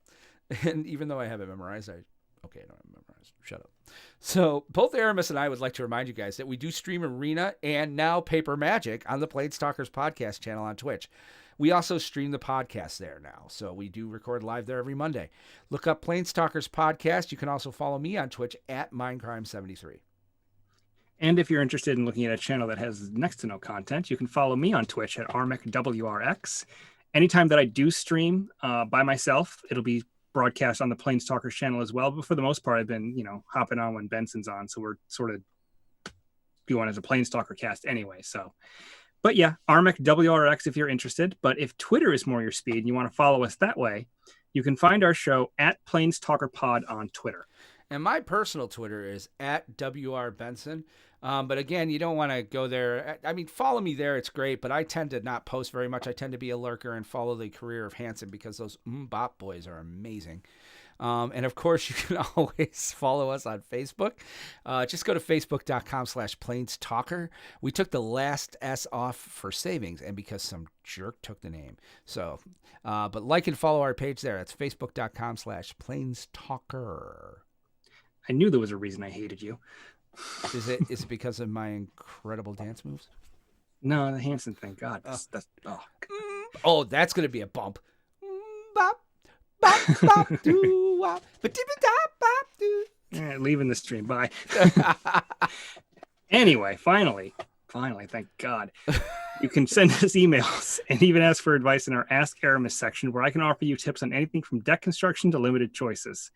And even though I have it memorized, okay, I don't have it memorized. Shut up. So both Aramis and I would like to remind you guys that we do stream Arena and now Paper Magic on the PlanesTalkers podcast channel on Twitch. We also stream the podcast there now, so we do record live there every Monday. Look up PlanesTalkers podcast. You can also follow me on Twitch at Mindcrime73. And if you're interested in looking at a channel that has next to no content, you can follow me on Twitch at RMECWRX. Anytime that I do stream by myself, it'll be broadcast on the PlanesTalkers channel as well. But for the most part, I've been, hopping on when Benson's on. So we're sort of going as a PlanesTalker cast anyway. So, but yeah, RMECWRX if you're interested. But if Twitter is more your speed and you want to follow us that way, you can find our show at PlanesTalkerPod on Twitter. And my personal Twitter is at WRBenson. But again, you don't want to go there. I mean, follow me there. It's great, but I tend to not post very much. I tend to be a lurker and follow the career of Hanson because those Bop boys are amazing. And of course, you can always follow us on Facebook. Just go to facebook.com/PlanesTalker. We took the last S off for savings and because some jerk took the name. So, but like and follow our page there. That's facebook.com/PlanesTalker. I knew there was a reason I hated you. Is it because of my incredible dance moves? No, the Hanson thing. God, that's gonna be a bump. Bop, bop, bop, doo, wop, ba-dee-ba-da-bop, doo. Leaving the stream. Bye. Anyway, finally, thank God. You can send us emails and even ask for advice in our Ask Aramis section, where I can offer you tips on anything from deck construction to limited choices.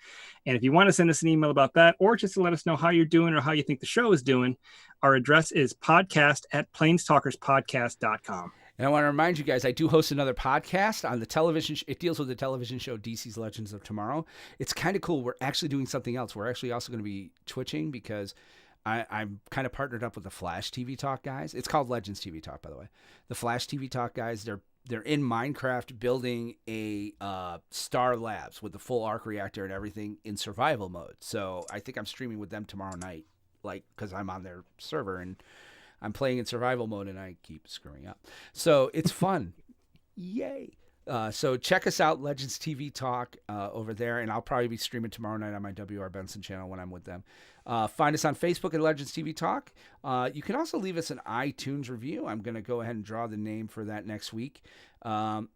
And if you want to send us an email about that, or just to let us know how you're doing or how you think the show is doing, our address is podcast@planestalkerspodcast.com. And I want to remind you guys, I do host another podcast on the television. It deals with the television show DC's Legends of Tomorrow. It's kind of cool. We're actually doing something else. We're actually also going to be twitching because I'm kind of partnered up with the Flash TV Talk guys. It's called Legends TV Talk, by the way. The Flash TV Talk guys, they're in Minecraft building a Star Labs with the full arc reactor and everything in survival mode. So I think I'm streaming with them tomorrow night, because I'm on their server and I'm playing in survival mode and I keep screwing up. So it's fun. Yay. So check us out, Legends TV Talk over there, and I'll probably be streaming tomorrow night on my WR Benson channel when I'm with them. Find us on Facebook at Legends TV Talk. You can also leave us an iTunes review. I'm going to go ahead and draw the name for that next week. Any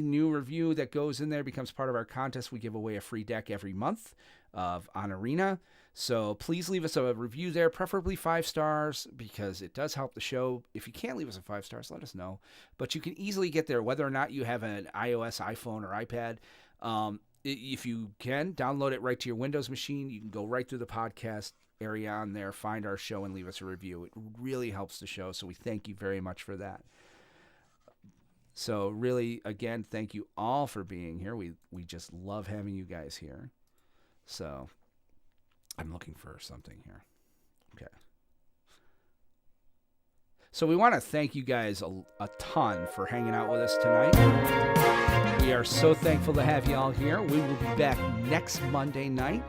new review that goes in there becomes part of our contest. We give away a free deck every month on Arena. So please leave us a review there, preferably 5 stars, because it does help the show. If you can't leave us a 5 stars, let us know. But you can easily get there, whether or not you have an iOS, iPhone, or iPad. If you can, download it right to your Windows machine. You can go right through the podcast area on there, find our show, and leave us a review. It really helps the show, so we thank you very much for that. So really, again, thank you all for being here. We just love having you guys here. So I'm looking for something here. Okay. So we want to thank you guys a ton for hanging out with us tonight. We are so thankful to have you all here. We will be back next Monday night,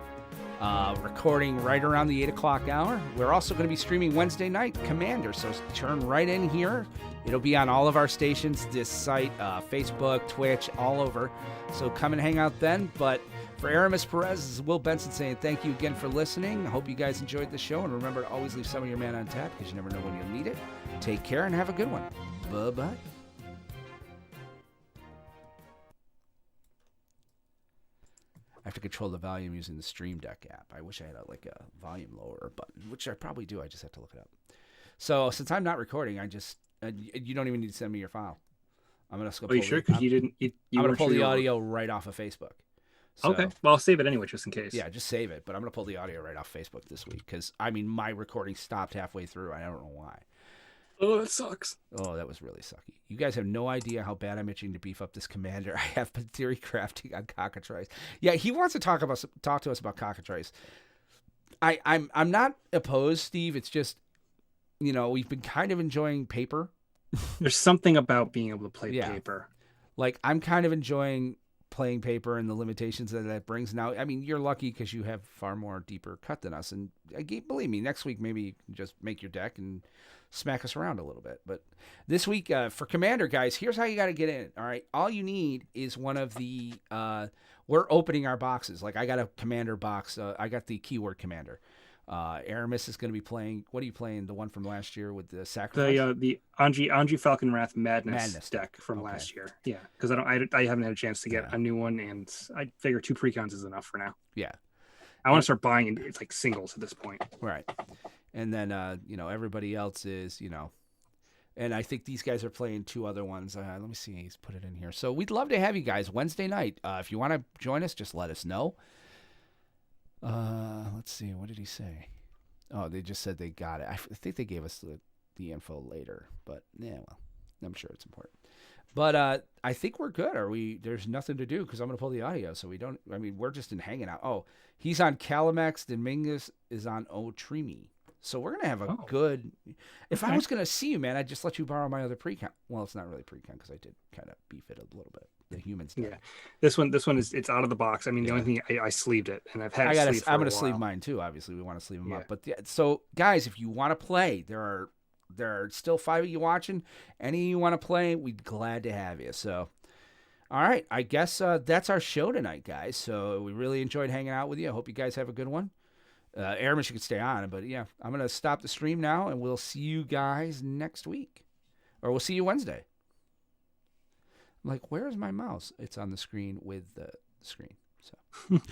recording right around the 8 o'clock hour. We're also going to be streaming Wednesday night Commander, so turn right in here. It'll be on all of our stations, this site, Facebook, Twitch, all over. So come and hang out then. But for Aramis Perez, this is Will Benson saying thank you again for listening. I hope you guys enjoyed the show. And remember to always leave some of your mana on tap because you never know when you'll need it. Take care and have a good one. Bye-bye. I have to control the volume using the Stream Deck app. I wish I had a volume lower button, which I probably do. I just have to look it up. So since I'm not recording, I just you don't even need to send me your file. I'm gonna go. Are you sure? Because you didn't. I'm gonna pull the audio right off of Facebook. So, okay. Well, I'll save it anyway, just in case. Yeah, just save it. But I'm gonna pull the audio right off Facebook this week because my recording stopped halfway through. I don't know why. Oh, that sucks. Oh, that was really sucky. You guys have no idea how bad I'm itching to beef up this commander. I have been theory crafting on cockatrice. Yeah, he wants to talk to us about cockatrice. I'm not opposed, Steve. It's just, we've been kind of enjoying paper. There's something about being able to play paper. Like, I'm kind of enjoying playing paper and the limitations that brings. Now, I mean, you're lucky because you have far more deeper cut than us. And believe me, next week, maybe you can just make your deck and smack us around a little bit. But this week, for Commander, guys, here's how you got to get in. All right. All you need is one of the, we're opening our boxes. Like, I got a Commander box. I got the Keyword Commander. Aramis is going to be playing. What are you playing? The one from last year with the sacrifice. The Anji Falconwrath Madness deck from last year. Yeah, because I haven't had a chance to get a new one, and I figure 2 precons is enough for now. Yeah, I want to start buying. It's like singles at this point. Right, and then everybody else is and I think these guys are playing 2 other ones. Let me see. He's put it in here. So we'd love to have you guys Wednesday night. If you want to join us, just let us know. Let's see. What did he say? Oh, they just said they got it. I think they gave us the info later, but yeah, well, I'm sure it's important. But I think we're good. There's nothing to do because I'm going to pull the audio. So we're just in hanging out. Oh, he's on Calimax. Dominguez is on Otrimi. So we're going to have a good, if I was going to see you, man, I'd just let you borrow my other precon. Well, it's not really precon because I did kind of beef it a little bit. The humans. Yeah. This one is, it's out of the box. I mean, the only thing I sleeved it and I've had it I'm going to sleeve mine too. Obviously we want to sleeve them up, but so guys, if you want to play, there are still 5 of you watching. Any of you want to play, we'd be glad to have you. So, all right, I guess that's our show tonight, guys. So we really enjoyed hanging out with you. I hope you guys have a good one. Aramis, you could stay on, but yeah, I'm going to stop the stream now and we'll see you guys next week, or we'll see you Wednesday. I'm like, where is my mouse? It's on the screen with the screen. So